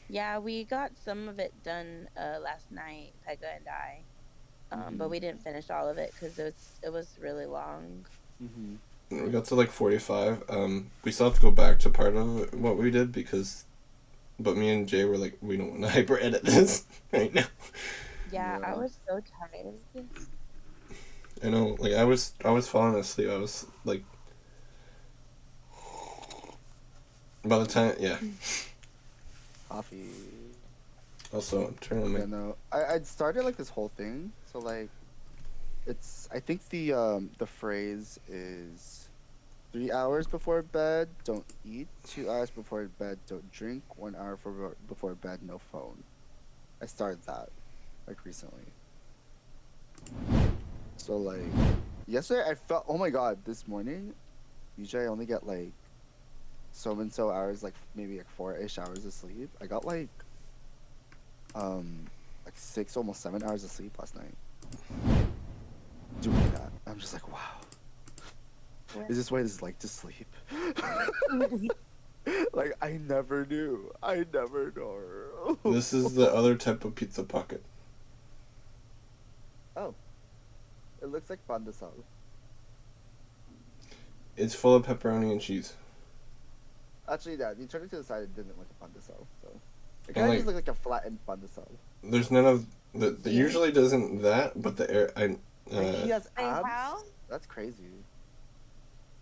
Yeah, we got some of it done last night, Pega and I. But we didn't finish all of it because it was really long. Mm-hmm. We got to like 45. We still have to go back to part of what we did but me and Jay were like, we don't want to hyper edit this right now. Yeah, I was so tired. I know, like I was falling asleep. I was like, by the time, yeah. Coffee. Also, turn on my. Yeah, no. I'd started like this whole thing. So like, I think the phrase is 3 hours before bed, don't eat. 2 hours before bed, don't drink. 1 hour before bed, no phone. I started that, like recently. So like, yesterday I felt, oh my god, this morning, usually I only get like so and so hours, like maybe like 4-ish hours of sleep. I got like like 6, almost 7 hours of sleep last night. Doing that, I'm just like, wow. Is this what it's like to sleep? Like, I never knew. I never know. This is the other type of pizza pocket. Oh. It looks like pan de sal. It's full of pepperoni and cheese. Actually, yeah, you turned it to the side, it didn't look like a pan de sal, so. It And, kind of like, just looked like a flattened pan de sal. There's none of the usually doesn't that, but the air Like, he has Wait, abs? how? That's crazy.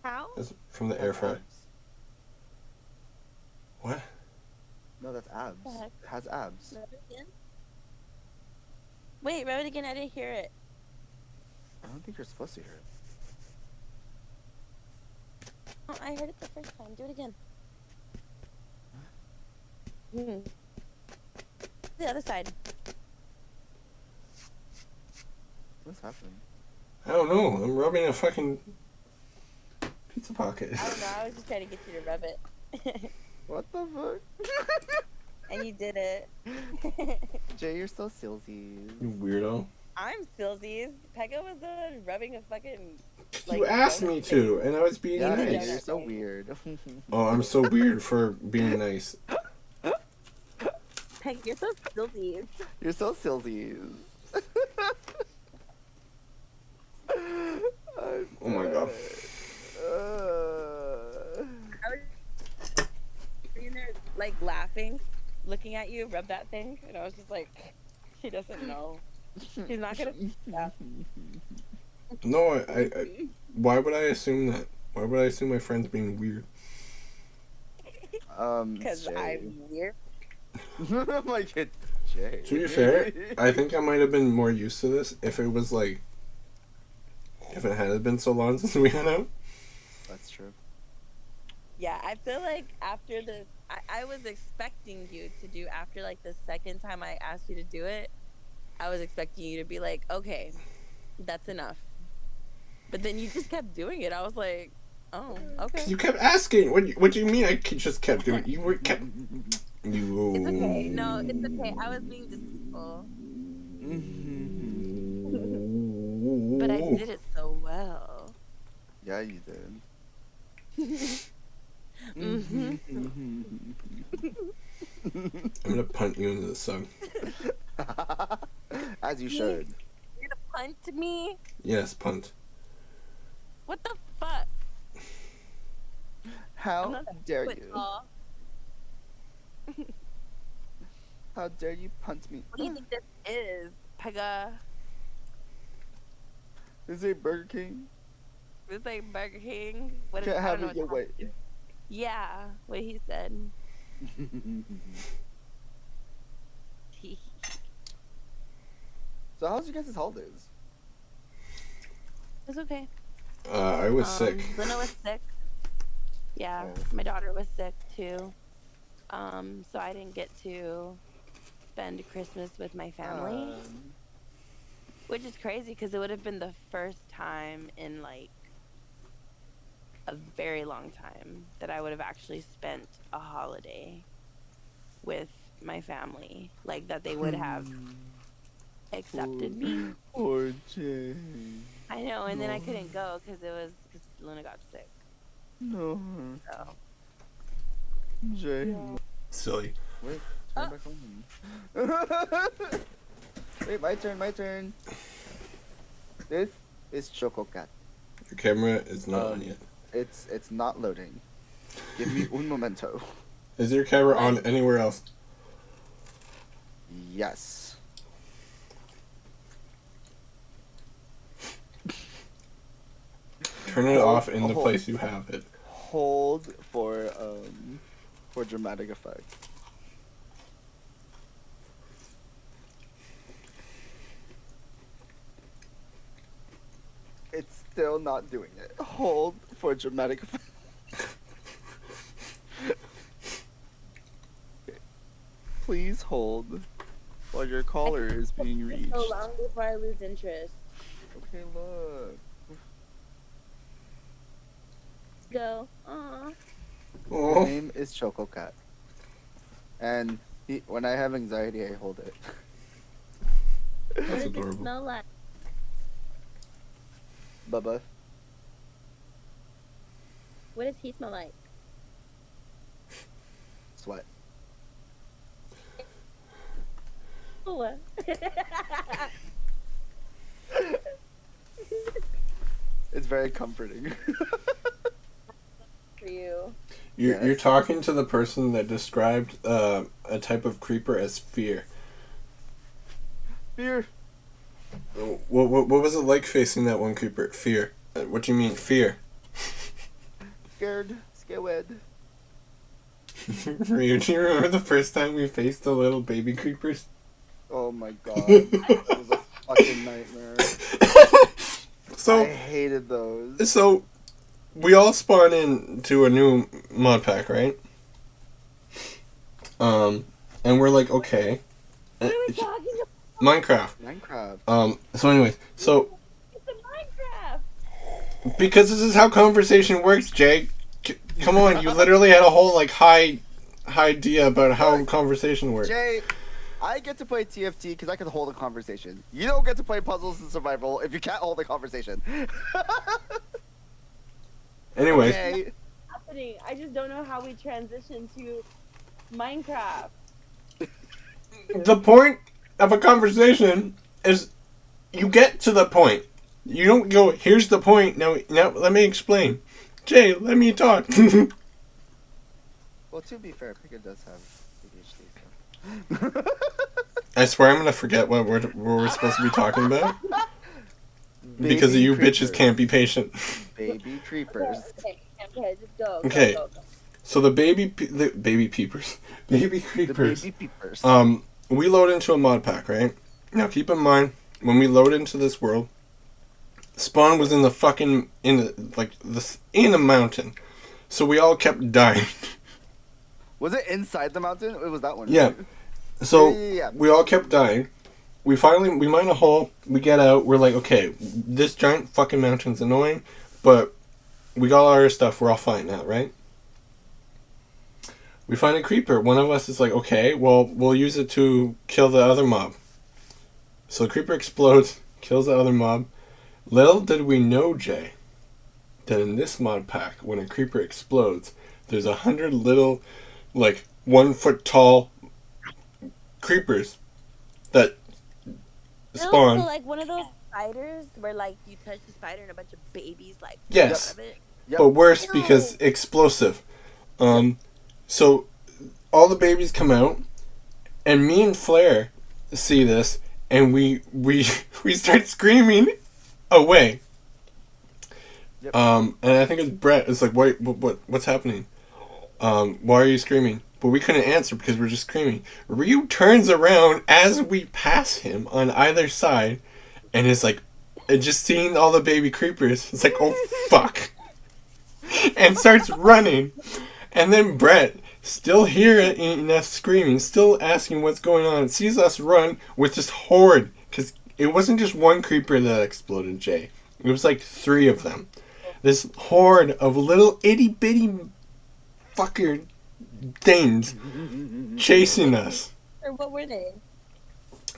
How? is from the He air has fryer. abs. What? No, that's abs. The heck? It has abs. Rub it again? Wait, rub it again. I didn't hear it. I don't think you're supposed to hear it. Oh, I heard it the first time. Do it again. The other side. What's happening? I don't know. I'm rubbing a fucking pizza pocket. I don't know. I was just trying to get you to rub it. What the fuck? And you did it. Jay, you're so silsy. You weirdo. I'm Silsies. Pega was the one rubbing a fucking. You asked me to, and I was being Yeah, nice. you're so weird. Oh, I'm so weird for being nice. Pega, you're so Silsies. You're so silsy. Oh my god. I was sitting there, like, laughing, looking at you, rub that thing, and I was just like, she doesn't know. She's not gonna. Yeah. No, I why would I assume that? Why would I assume my friend's being weird? Because I'm weird. I'm like, it's Jay. To be fair, I think I might have been more used to this if it was like, if it hadn't been so long since we hung out. That's true. Yeah, I feel like after this, I was expecting you to do, after like the second time I asked you to do it, I was expecting you to be like, okay, that's enough. But then you just kept doing it. I was like, oh, okay. You kept asking. What do you mean? I just kept doing. You were kept. You. It's okay. No, it's okay. I was being deceitful. But I did it so well. Yeah, you did. I'm gonna punt you into the sun. As you should. You're gonna punt me? Yes, punt. What the fuck? I'm How not dare quit you? all. How dare you punt me? What do you think this is, Pega? Is it Burger King? This is like Burger King. What is? Can't I have don't it know your what way. time- Yeah, what he said. So how's you guys' holidays? It's okay. I was sick. Luna was sick. Yeah, Oh. my daughter was sick too. So I didn't get to spend Christmas with my family, which is crazy because it would have been the first time in like a very long time that I would have actually spent a holiday with my family, like that they would have accepted me. Poor Jay. I know, and then I couldn't go because Luna got sick. No. So Jay. yeah. Silly. Wait, turn back on. Wait, my turn. This is Choco Cat. Your camera is not on yet. It's not loading. Give me un momento. Is your camera on anywhere else? Yes. Turn it off in the place you have it. Hold for dramatic effect. It's still not doing it. Hold for dramatic effect. Please hold while your caller is being reached. So long before I lose interest. Okay, look. Go. Aww. Her Oh. name is Choco Cat. And When I have anxiety, I hold it. What That's does adorable. it smell like? Bubba. What does he smell like? Sweat. Oh. It's very comforting. For you. You're talking to the person that described a type of creeper as fear. Fear. What was it like facing that one creeper? Fear. What do you mean, fear? Scared. Scared. Riu, do you remember the first time we faced the little baby creepers? Oh my god. That was a fucking nightmare. So I hated those. So, we all spawn into a new mod pack, right? And we're like, okay. What are we talking about? Minecraft. So anyways, so... It's a Minecraft! Because this is how conversation works, Jay. Come on, you literally had a whole, like, high idea about how conversation works. Jay, I get to play TFT because I can hold a conversation. You don't get to play Puzzles and Survival if you can't hold a conversation. Anyways. Okay. Happening. I just don't know how we transition to Minecraft. The point of a conversation is you get to the point. You don't go, here's the point, now let me explain. Jay, let me talk. Well, to be fair, Pega does have ADHD, so. I swear I'm going to forget what we're supposed to be talking about. Because of you bitches can't be patient. Baby creepers. Okay, just go. Okay. Go. So the baby peepers. Baby creepers. The baby peepers. We load into a mod pack, right? Now keep in mind, when we load into this world, spawn was in the fucking in a mountain. So we all kept dying. Was it inside the mountain? It was that one. Yeah. Right? So Yeah. we all kept dying. We mine a hole, we get out, we're like, okay, this giant fucking mountain's annoying, but we got all our stuff, we're all fine now, right? We find a creeper. One of us is like, okay, well, we'll use it to kill the other mob. So the creeper explodes, kills the other mob. Little did we know, Jay, that in this mod pack, when a creeper explodes, there's 100 little, 1 foot tall creepers that spawn. So like one of those spiders where you touch the spider and a bunch of babies Yes. out of it. Yep. But worse because explosive. So all the babies come out, and me and Flair see this, and we start screaming away. Yep. And I think it's Brett. It's like, what's happening? Why are you screaming? But we couldn't answer because we're just screaming. Riu turns around as we pass him on either side, and is like, just seeing all the baby creepers. It's like, oh fuck, and starts running. And then Brett, still hearing us screaming, still asking what's going on, sees us run with this horde. Because it wasn't just one creeper that exploded, Jay. It was 3 of them. This horde of little itty bitty fucker things chasing us. Or what were they?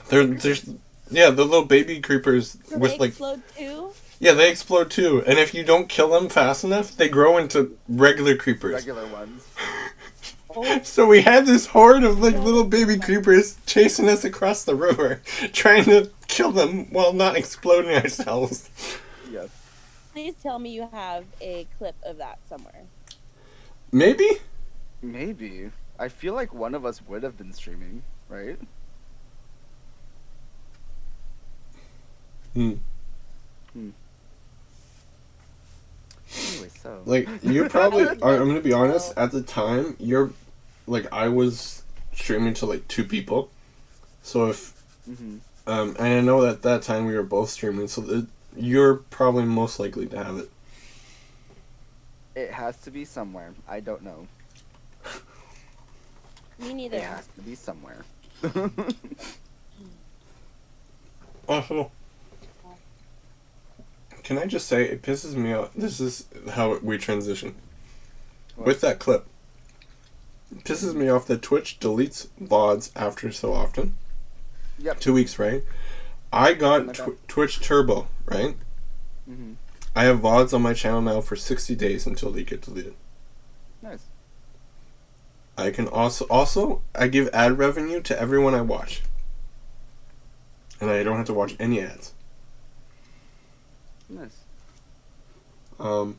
There's the little baby creepers So with they explode too? Yeah, they explode too. And if you don't kill them fast enough, they grow into regular creepers. Regular ones. So we had this horde of little baby creepers chasing us across the river, trying to kill them while not exploding ourselves. Yes. Please tell me you have a clip of that somewhere. Maybe? Maybe. I feel like one of us would have been streaming, right? Anyway, so. You probably are, I'm gonna be honest, at the time, I was streaming to 2 people. So if, and I know that that time we were both streaming, so you're probably most likely to have it. It has to be somewhere. I don't know. Me neither. It has to be somewhere. Also, can I just say, it pisses me off. This is how we transition. What? With that clip, pisses me off that Twitch deletes VODs after so often. Yep. 2 weeks, right? I got Twitch Turbo, right? Mm-hmm. I have VODs on my channel now for 60 days until they get deleted. Nice. I can also I give ad revenue to everyone I watch. And I don't have to watch any ads. Nice. But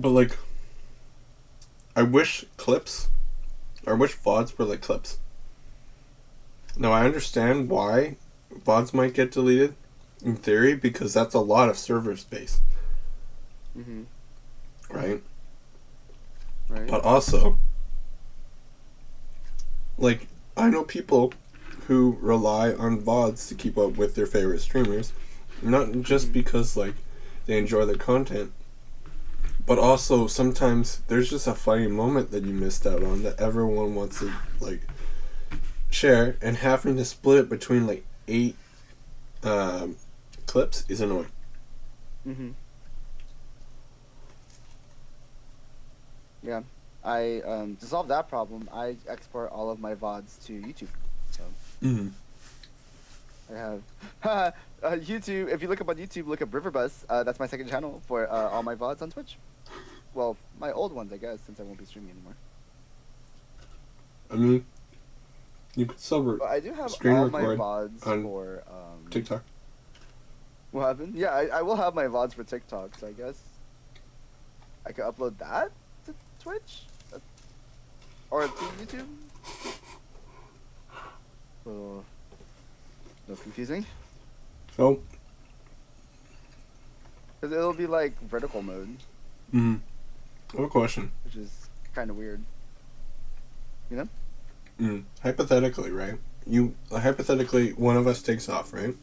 like, I wish VODs were like clips. Now I understand why VODs might get deleted, in theory, because that's a lot of server space. Mm-hmm. Right? Right. But also, like, I know people who rely on VODs to keep up with their favorite streamers, not just because, like, they enjoy their content, but also sometimes there's just a funny moment that you missed out on that everyone wants to, like, share, and having to split it between, like, 8 clips is annoying. Mm-hmm. Yeah. To solve that problem, I export all of my VODs to YouTube. So I have YouTube. If you look up on YouTube, look up Riverbus. That's my second channel for all my VODs on Twitch. Well, my old ones, I guess, since I won't be streaming anymore. I mean, you could still I do have stream all my record VODs on for TikTok. What happened? Yeah, I will have my VODs for TikTok, so I guess I could upload that to Twitch or to YouTube. A little confusing. So, Because it'll be like vertical mode, I have a question. which is kind of weird. You know? Hypothetically, right? Hypothetically, one of us takes off, right?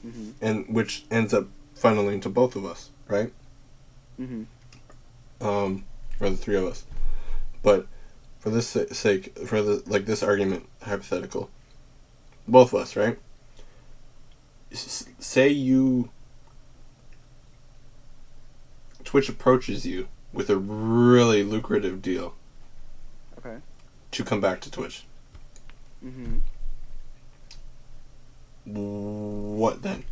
Mm-hmm. And which ends up funneling to both of us, right? Mm-hmm. Or the three of us. But for this sake, for this argument, hypothetical, both of us, right? Say Twitch approaches you with a really lucrative deal. Okay. To come back to Twitch. Mm-hmm. What then?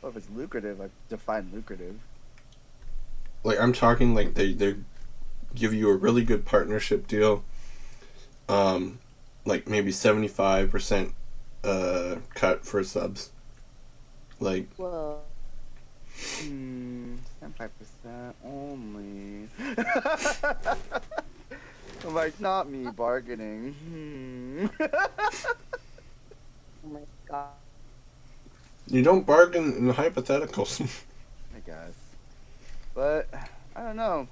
Well, if it's lucrative, I define lucrative. Like, I'm talking like they give you a really good partnership deal. Like maybe 75% cut for subs. Like, Well, 75% only. I'm like, not me bargaining. oh my god. you don't bargain in hypotheticals. I guess. But, I don't know.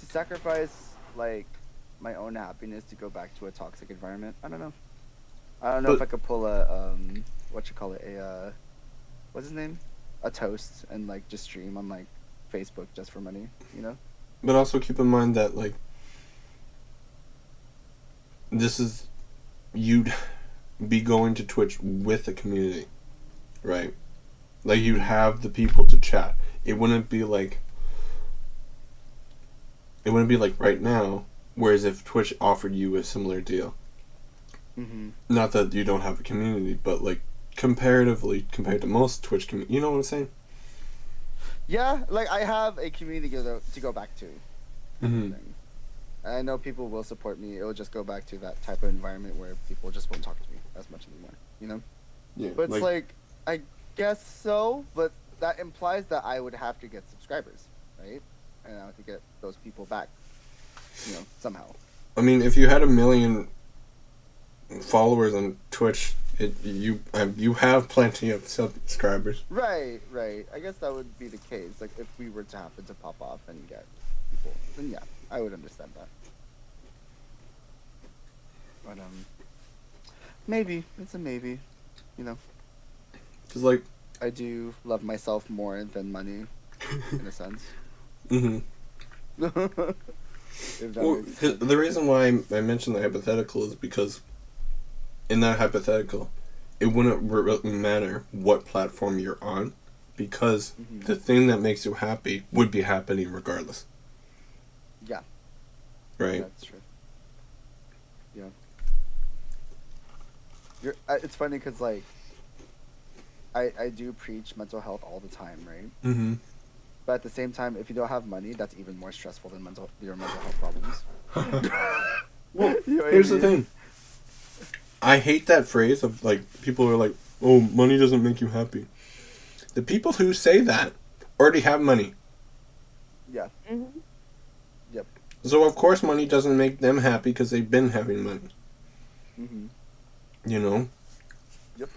To sacrifice, like, my own happiness to go back to a toxic environment, I don't know. I don't know if I could pull a, what's his name? A toast and, like, just stream on, like, Facebook just for money, you know? But also keep in mind that, like, you'd be going to Twitch with a community, right? Like, you'd have the people to chat. It wouldn't be like right now, whereas if Twitch offered you a similar deal. Mm-hmm. Not that you don't have a community, but, like, comparatively, compared to most Twitch community, you know what I'm saying? Yeah, like, I have a community to go back to. Mm-hmm. I know people will support me. It will just go back to that type of environment where people just won't talk to me as much anymore, you know? Yeah, but it's like, I guess so, but that implies that I would have to get subscribers, right? And I have to get those people back, you know, somehow. I mean, if you had 1 million followers on Twitch, you have plenty of subscribers. Right. I guess that would be the case. Like, if we were to happen to pop off and get people, then yeah, I would understand that. But, maybe. It's a maybe, you know? Because, like, I do love myself more than money, in a sense. mm-hmm. Well, the reason why I mentioned the hypothetical is because in that hypothetical, it wouldn't really matter what platform you're on, because the thing that makes you happy would be happening regardless. Yeah. Right? That's true. Yeah. It's funny because, like, I do preach mental health all the time, right? Mm-hmm. But at the same time, if you don't have money, that's even more stressful than your mental health problems. Well, You know what here's I the mean? thing. I hate that phrase of, like, people are like, oh, money doesn't make you happy. The people who say that already have money. Yeah. Mm-hmm. Yep. So, of course, money doesn't make them happy because they've been having money. Mm-hmm. You know? Yep.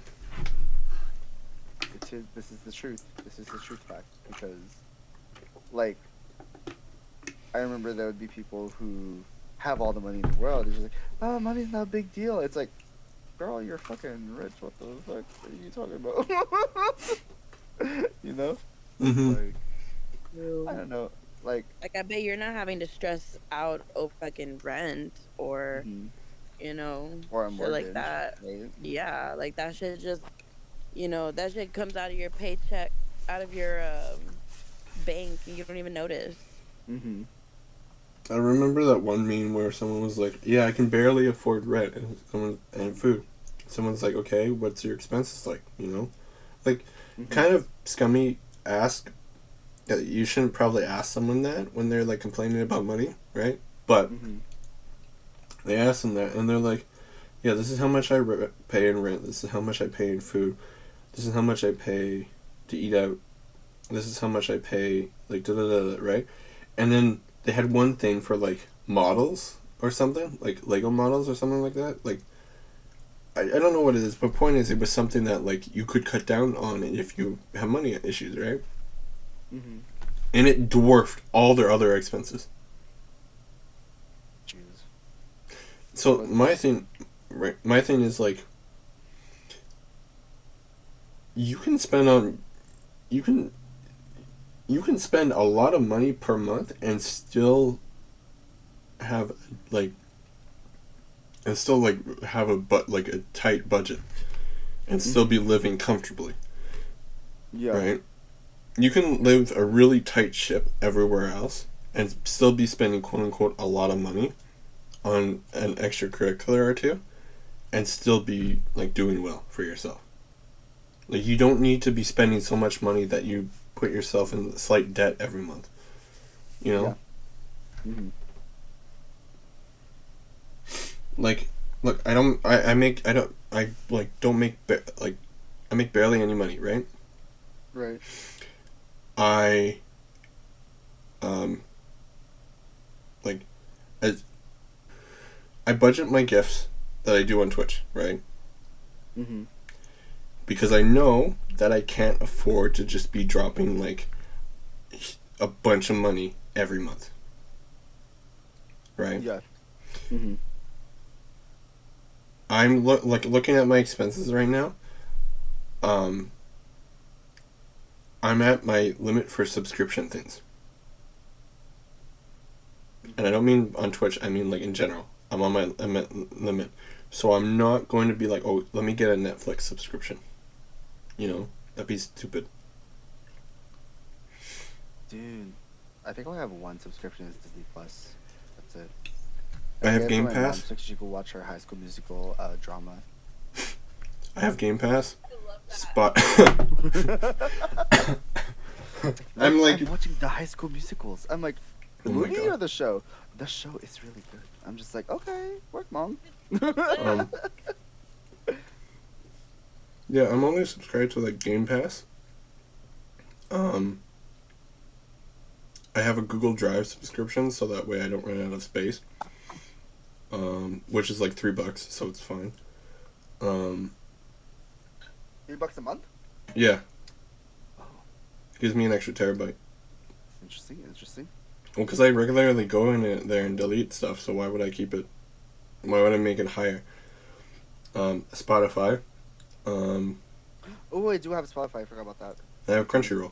This is the truth. This is the truth fact. Because, like, I remember there would be people who have all the money in the world. It's just like, oh, money's not a big deal. It's like, girl, you're fucking rich. What the fuck are you talking about? You know? Mm-hmm. Like, I don't know. Like, I bet you're not having to stress out over fucking rent or, you know, or a shit mortgage, like that. right? Yeah, like that shit just, you know, that shit comes out of your paycheck, out of your bank, and you don't even notice. Mm-hmm. I remember that one meme where someone was like, yeah, I can barely afford rent and food. Someone's like, okay, what's your expenses like, you know? Like, kind of scummy ask that you shouldn't probably ask someone that when they're, like, complaining about money, right? But they ask them that, and they're like, yeah, this is how much I pay in rent, this is how much I pay in food, this is how much I pay to eat out, this is how much I pay, like, da-da-da-da, right? And then they had one thing for, like, models or something, like Lego models or something like that. Like, I don't know what it is, but point is, it was something that, like, you could cut down on if you have money issues, right? Mm-hmm. And it dwarfed all their other expenses. Jesus. So my thing is, like, you can spend a lot of money per month and still have have a tight budget and still be living comfortably. Yeah. Right? You can live a really tight ship everywhere else and still be spending, quote unquote, a lot of money on an extracurricular or two and still be, like, doing well for yourself. Like, you don't need to be spending so much money that you put yourself in slight debt every month. You know? Yeah. Mm-hmm. Like, look, I make barely any money, right? Right. I budget my gifts that I do on Twitch, right? Mm-hmm. Because I know that I can't afford to just be dropping, like, a bunch of money every month. Right? Yeah. Mm-hmm. I'm looking at my expenses right now. I'm at my limit for subscription things. And I don't mean on Twitch, I mean, like, in general. I'm at limit. So I'm not going to be like, oh, let me get a Netflix subscription. You know? That'd be stupid. Dude, I think I only have one subscription. It's Disney Plus. That's it. I have get it Game for my mom Pass. so she could watch her High School Musical drama. I have Game Pass. Spot. I'm watching the High School Musicals. I'm like, the Oh my movie God. or the show? The show is really good. I'm just like, okay, work, mom. Yeah, I'm only subscribed to, like, Game Pass. I have a Google Drive subscription, so that way I don't run out of space. Which is like $3, so it's fine. $3 a month? Yeah. Oh, It gives me an extra terabyte. interesting. Well, because I regularly go in there and delete stuff, so why would I keep it? Why would I make it higher? Spotify. Oh, I do have Spotify. I forgot about that. I have Crunchyroll.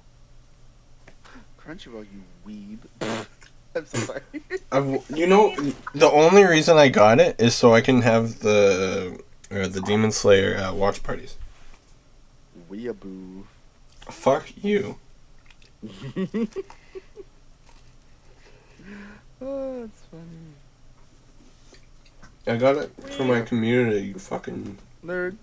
Crunchyroll, you weeb. I'm so sorry. The only reason I got it is so I can have the Demon Slayer watch parties. Weeaboo. Fuck you. Oh, that's funny. I got it for my community, you fucking... Nerd.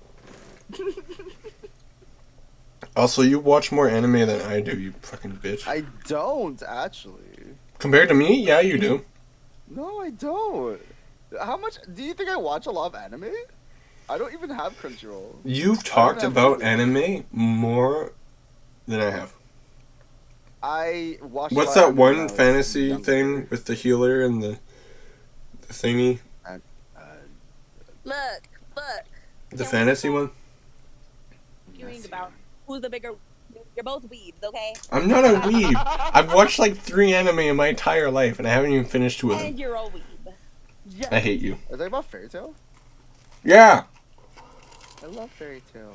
Also, you watch more anime than I do, you fucking bitch. I don't, actually. Compared to me? Yeah, you do. No, I don't. How much... Do you think I watch a lot of anime? I don't even have Crunchyroll. You've talked about anime more than I have. I watched. What's that one fantasy thing with the healer and the thingy? Look. The fantasy one? Arguing about who's the bigger. You're both weebs, okay? I'm not a weeb. I've watched like 3 anime in my entire life, and I haven't even finished 2 of them. And you're a weeb. Yeah. I hate you. Are they about Fairy Tail? Yeah. I love Fairy Tail.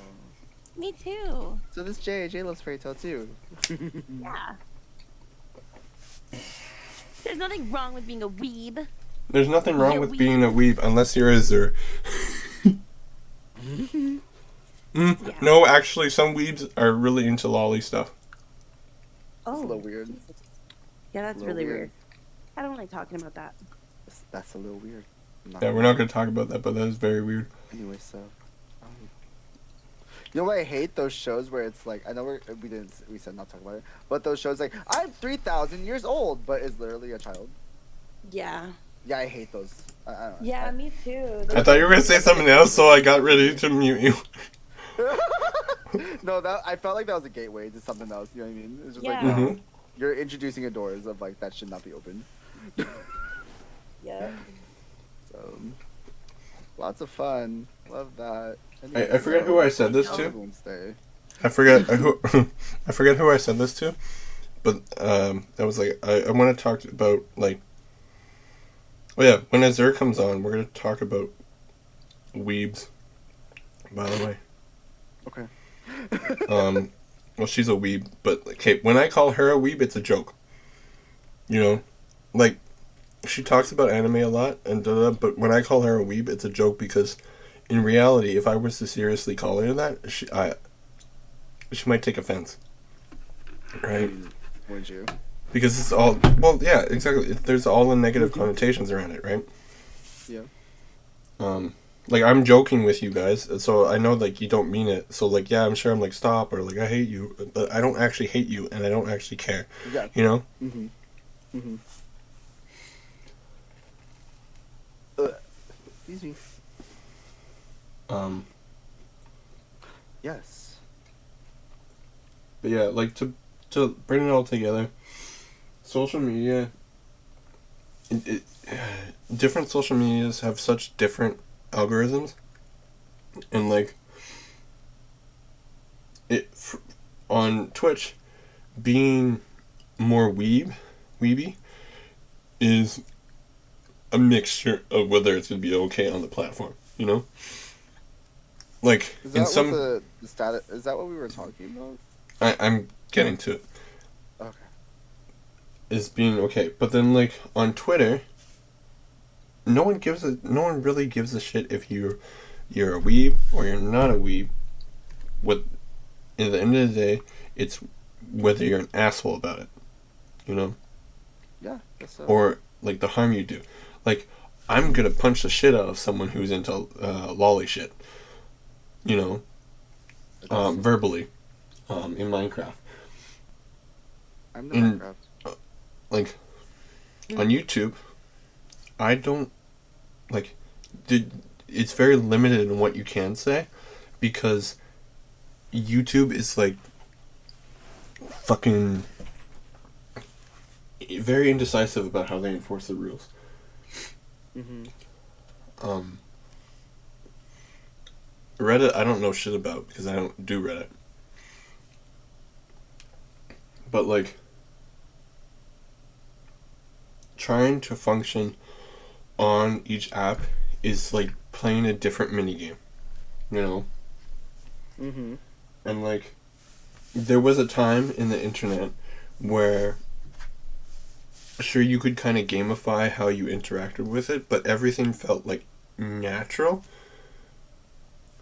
Me too. So this Jay loves Fairy Tail too. Yeah. There's nothing wrong with being a weeb. There's nothing wrong You're with weeb. being a weeb unless you're a zer. Yeah. No, actually, some weebs are really into lolly stuff. That's a little weird. Yeah, that's Little really weird. weird. I don't like talking about that. That's a little weird. Yeah, we're not going to talk about that, but that is very weird. Anyway, so. You know what I hate? Those shows where it's like, I know we said not talk about it, but those shows like, I'm 3,000 years old, but it's literally a child. Yeah. Yeah, I hate those. I don't know. Yeah, me too. I thought you were going to say something else, so I got ready to mute you. No, I felt like that was a gateway to something else. You know what I mean? It's just Yeah. like, Mhm. you're introducing a doors of like, that should not be open. Yeah. So, lots of fun. Love that. I forget who I said this to. Everyone's day. I forget who I forget who I said this to, but that was like I want to talk about like. Oh yeah, when Azur comes on, we're gonna talk about weebs. By the way. Okay. Well, she's a weeb, but okay, when I call her a weeb, it's a joke. You know, like she talks about anime a lot and but when I call her a weeb, it's a joke because. In reality, if I was to seriously call her that, she might take offense, right? Would you? Because it's all yeah, exactly. There's all the negative connotations around it, right? Yeah. Like I'm joking with you guys, so I know like you don't mean it. So like yeah, I'm sure I'm like stop or like I hate you, but I don't actually hate you and I don't actually care. Yeah. You know? Mhm. Mhm. Excuse me. Yes. But yeah, like to bring it all together, social media. Different social medias have such different algorithms, and like on Twitch, being more weeby, is a mixture of whether it's gonna be okay on the platform. You know. Like Is that in some, what the status? Is that what we were talking about? I'm getting to it. Okay. Is being okay, but then like on Twitter, no one really gives a shit if you're a weeb or you're not a weeb. What, at the end of the day, it's whether you're an asshole about it, you know. Yeah. That's so. Or like the harm you do. Like I'm gonna punch the shit out of someone who's into lolly shit. You know, verbally, in Minecraft. I'm the Minecraft. Like, on YouTube, I don't, like, it's very limited in what you can say, because YouTube is, like, fucking very indecisive about how they enforce the rules. Mhm. Reddit, I don't know shit about because I don't do Reddit. But, like, trying to function on each app is like playing a different minigame, you know? Mhm. And, like, there was a time in the internet where, sure, you could kind of gamify how you interacted with it, but everything felt, like, natural.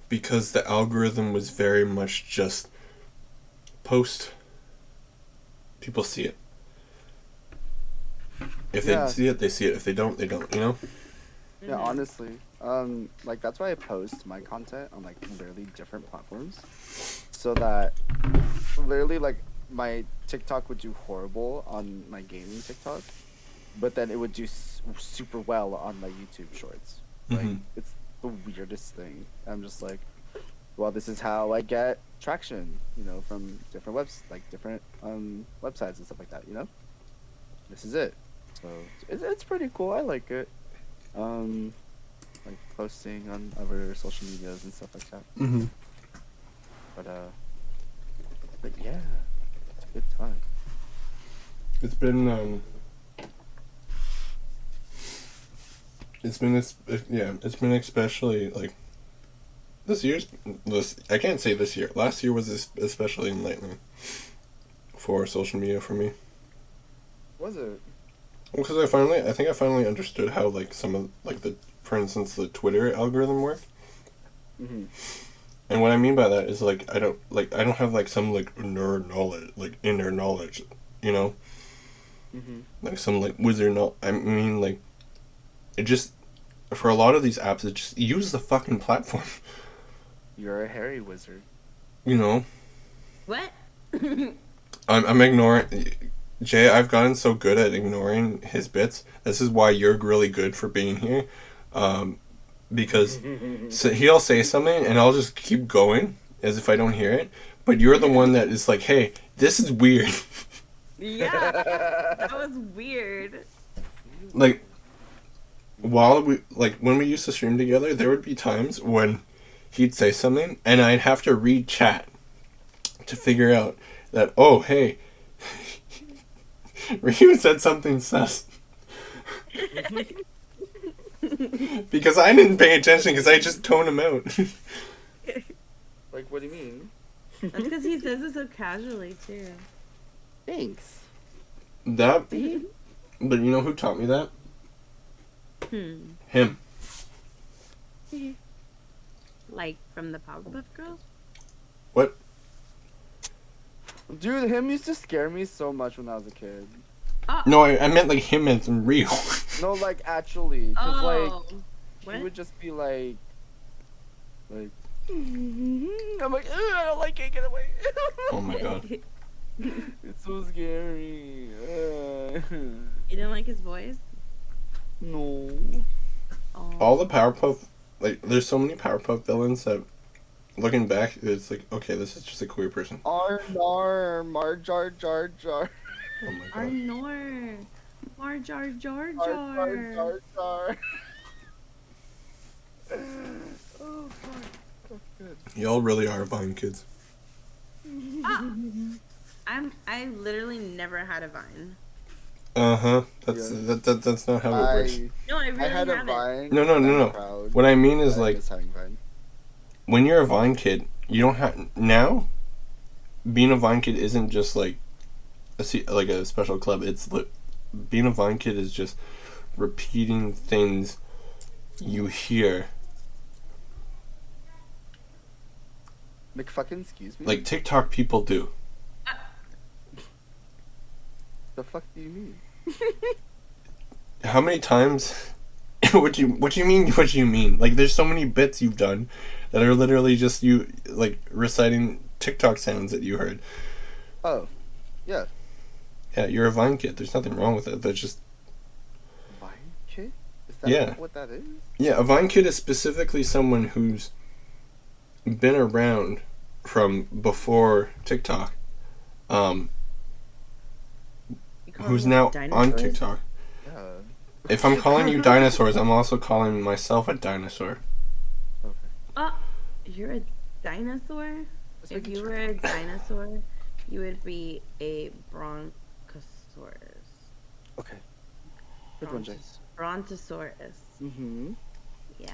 Because the algorithm was very much just post, people see it. If Yeah. they see it, they see it. If they don't, they don't. You know? Yeah, honestly. Like that's why I post my content on like literally different platforms, so that literally like my TikTok would do horrible on my gaming TikTok, but then it would do super well on my YouTube Shorts. Like Mhm. it's the weirdest thing. I'm just like, well, this is how I get traction, you know, from different different websites and stuff like that. You know, this is it. So it's pretty cool. I like it. Like posting on other social medias and stuff like that. Mhm. But yeah, it's a good time. It's been it's been especially like I can't say this year. Last year was especially enlightening for social media for me. Was it? Because I think I finally understood how like some of like for instance the Twitter algorithm worked. Mhm. And what I mean by that is like I don't have like some like inner knowledge, you know, Mhm. like some like wizard I mean like it just for a lot of these apps it just use the fucking platform. You're a hairy wizard. You know. What? I'm ignoring Jay. I've gotten so good at ignoring his bits. This is why you're really good for being here, because so he'll say something and I'll just keep going as if I don't hear it. But you're the one that is like, "Hey, this is weird." Yeah, that was weird. Like when we used to stream together, there would be times when he'd say something and I'd have to read chat to figure out that hey. Riu said something sus. Because I didn't pay attention because I just toned him out. Like, what do you mean? That's because he says it so casually too. Thanks. But you know who taught me that? Him. Like from the Powerpuff Girls? What? Dude, him used to scare me so much when I was a kid. No, I meant like him and Riu. No, like actually, cause Oh. like he would just be like, I'm like, I don't like it, get away. Oh my god. It's so scary. You didn't like his voice? No. Oh. All the Powerpuff, like, there's so many Powerpuff villains that, looking back, it's like, okay, this is just a queer person. Arnar, Marjar, Jar, Jar. Oh my god. Arnor. Marjar Jar Jar, Jar. Jar, Jar. Oh fuck, that's good. Y'all really are Vine kids. I literally never had a Vine. Uh-huh. That's not how it works. No, I really I had a haven't. Vine. No. and I'm proud. What I mean is I like miss having Vine. when you're a Vine kid, you don't have now. Being a Vine kid isn't just like a special club. It's being a Vine kid is just repeating things you hear. McFucking excuse me. Like TikTok people do. The fuck do you mean? How many times? What do you mean? Like there's so many bits you've done that are literally just you like reciting TikTok sounds that you heard. Oh, yeah. Yeah, you're a Vine kid. There's nothing wrong with it. That's just Vine kid? Is that what that is? yeah. A Vine kid is specifically someone who's been around from before TikTok, who's now on TikTok. Yeah. If I'm calling you dinosaurs, I'm also calling myself a dinosaur. Okay. You're a dinosaur? Let's If make it you true. were a dinosaur, you would be a bronchosaurus. Okay. Good one, Jay. Brontosaurus. Mm-hmm. Yeah.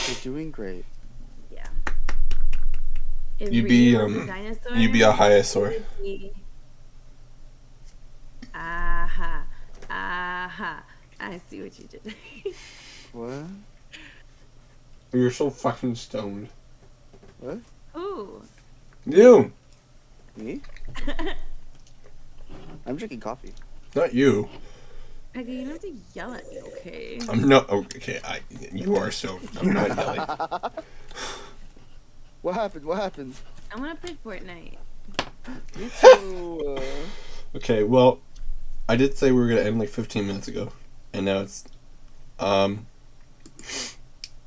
You're doing great. Yeah. If You'd be, Riu was a dinosaur, you'd be a hyosaur. you would be- Aha. Aha. I see what you did. What? You're so fucking stoned. What? Ooh. You. Me? I'm drinking coffee. Not you. Pega, you don't have to yell at me, okay? I'm not. Okay, you are so. I'm not yelling. What happened? What happened? I want to play Fortnite. Me too. Okay, well, I did say we were gonna end like 15 minutes ago, and now it's. I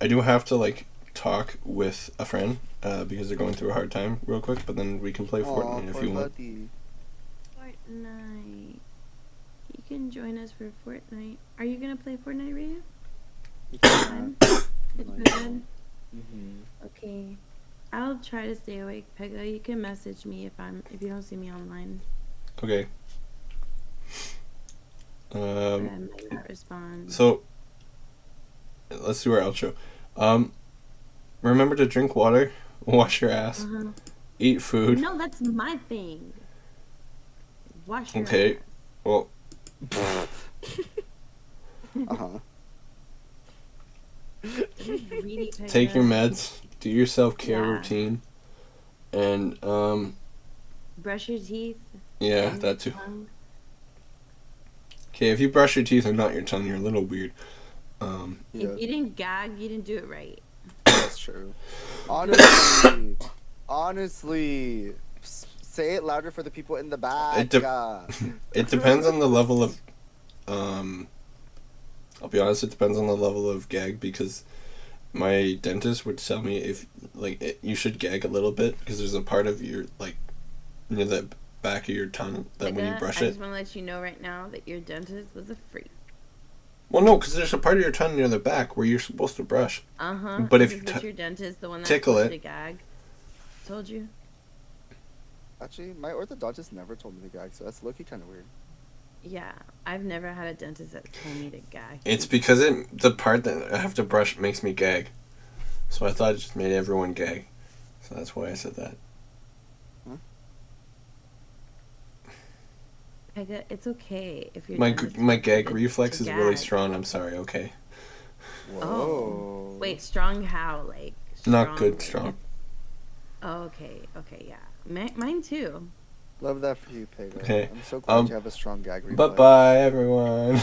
do have to like talk with a friend because they're going through a hard time real quick, but then we can play Fortnite if you want. Fortnite. You can join us for Fortnite. Are you gonna play Fortnite, Riu? It's fun. It's fun. Okay. I'll try to stay awake, Pega. You can message me if you don't see me online. Okay. I might not respond. So let's do our outro. Remember to drink water, wash your ass, eat food. No, that's my thing. Wash your Okay. ass. Well. Greedy, Pega. Take your meds. Do your self-care routine. And brush your teeth. Yeah, that too. Okay, if you brush your teeth and not your tongue, you're a little weird. If you didn't gag, you didn't do it right. That's true. Honestly, say it louder for the people in the back. It depends on the level of. I'll be honest. It depends on the level of gag because my dentist would tell me if you should gag a little bit because there's a part of your near the back of your tongue that when you brush it. I just want to let you know right now that your dentist was a freak. Well, no, because there's a part of your tongue near the back where you're supposed to brush. But if your dentist, the one that tickle told it, you to gag, told you. Actually, my orthodontist never told me to gag, so that's low-key kind of weird. Yeah, I've never had a dentist that told me to gag. It's because the part that I have to brush makes me gag. So I thought it just made everyone gag. So that's why I said that. Huh? Pega, it's okay if you're my gag reflex is really strong. I'm sorry. Okay. Whoa. Oh, wait, strong how? Strong, not good. Strong. Oh, okay. Yeah. Mine too. Love that for you, Pega. Okay. I'm so glad you have a strong gag reflex. Bye-bye, everyone.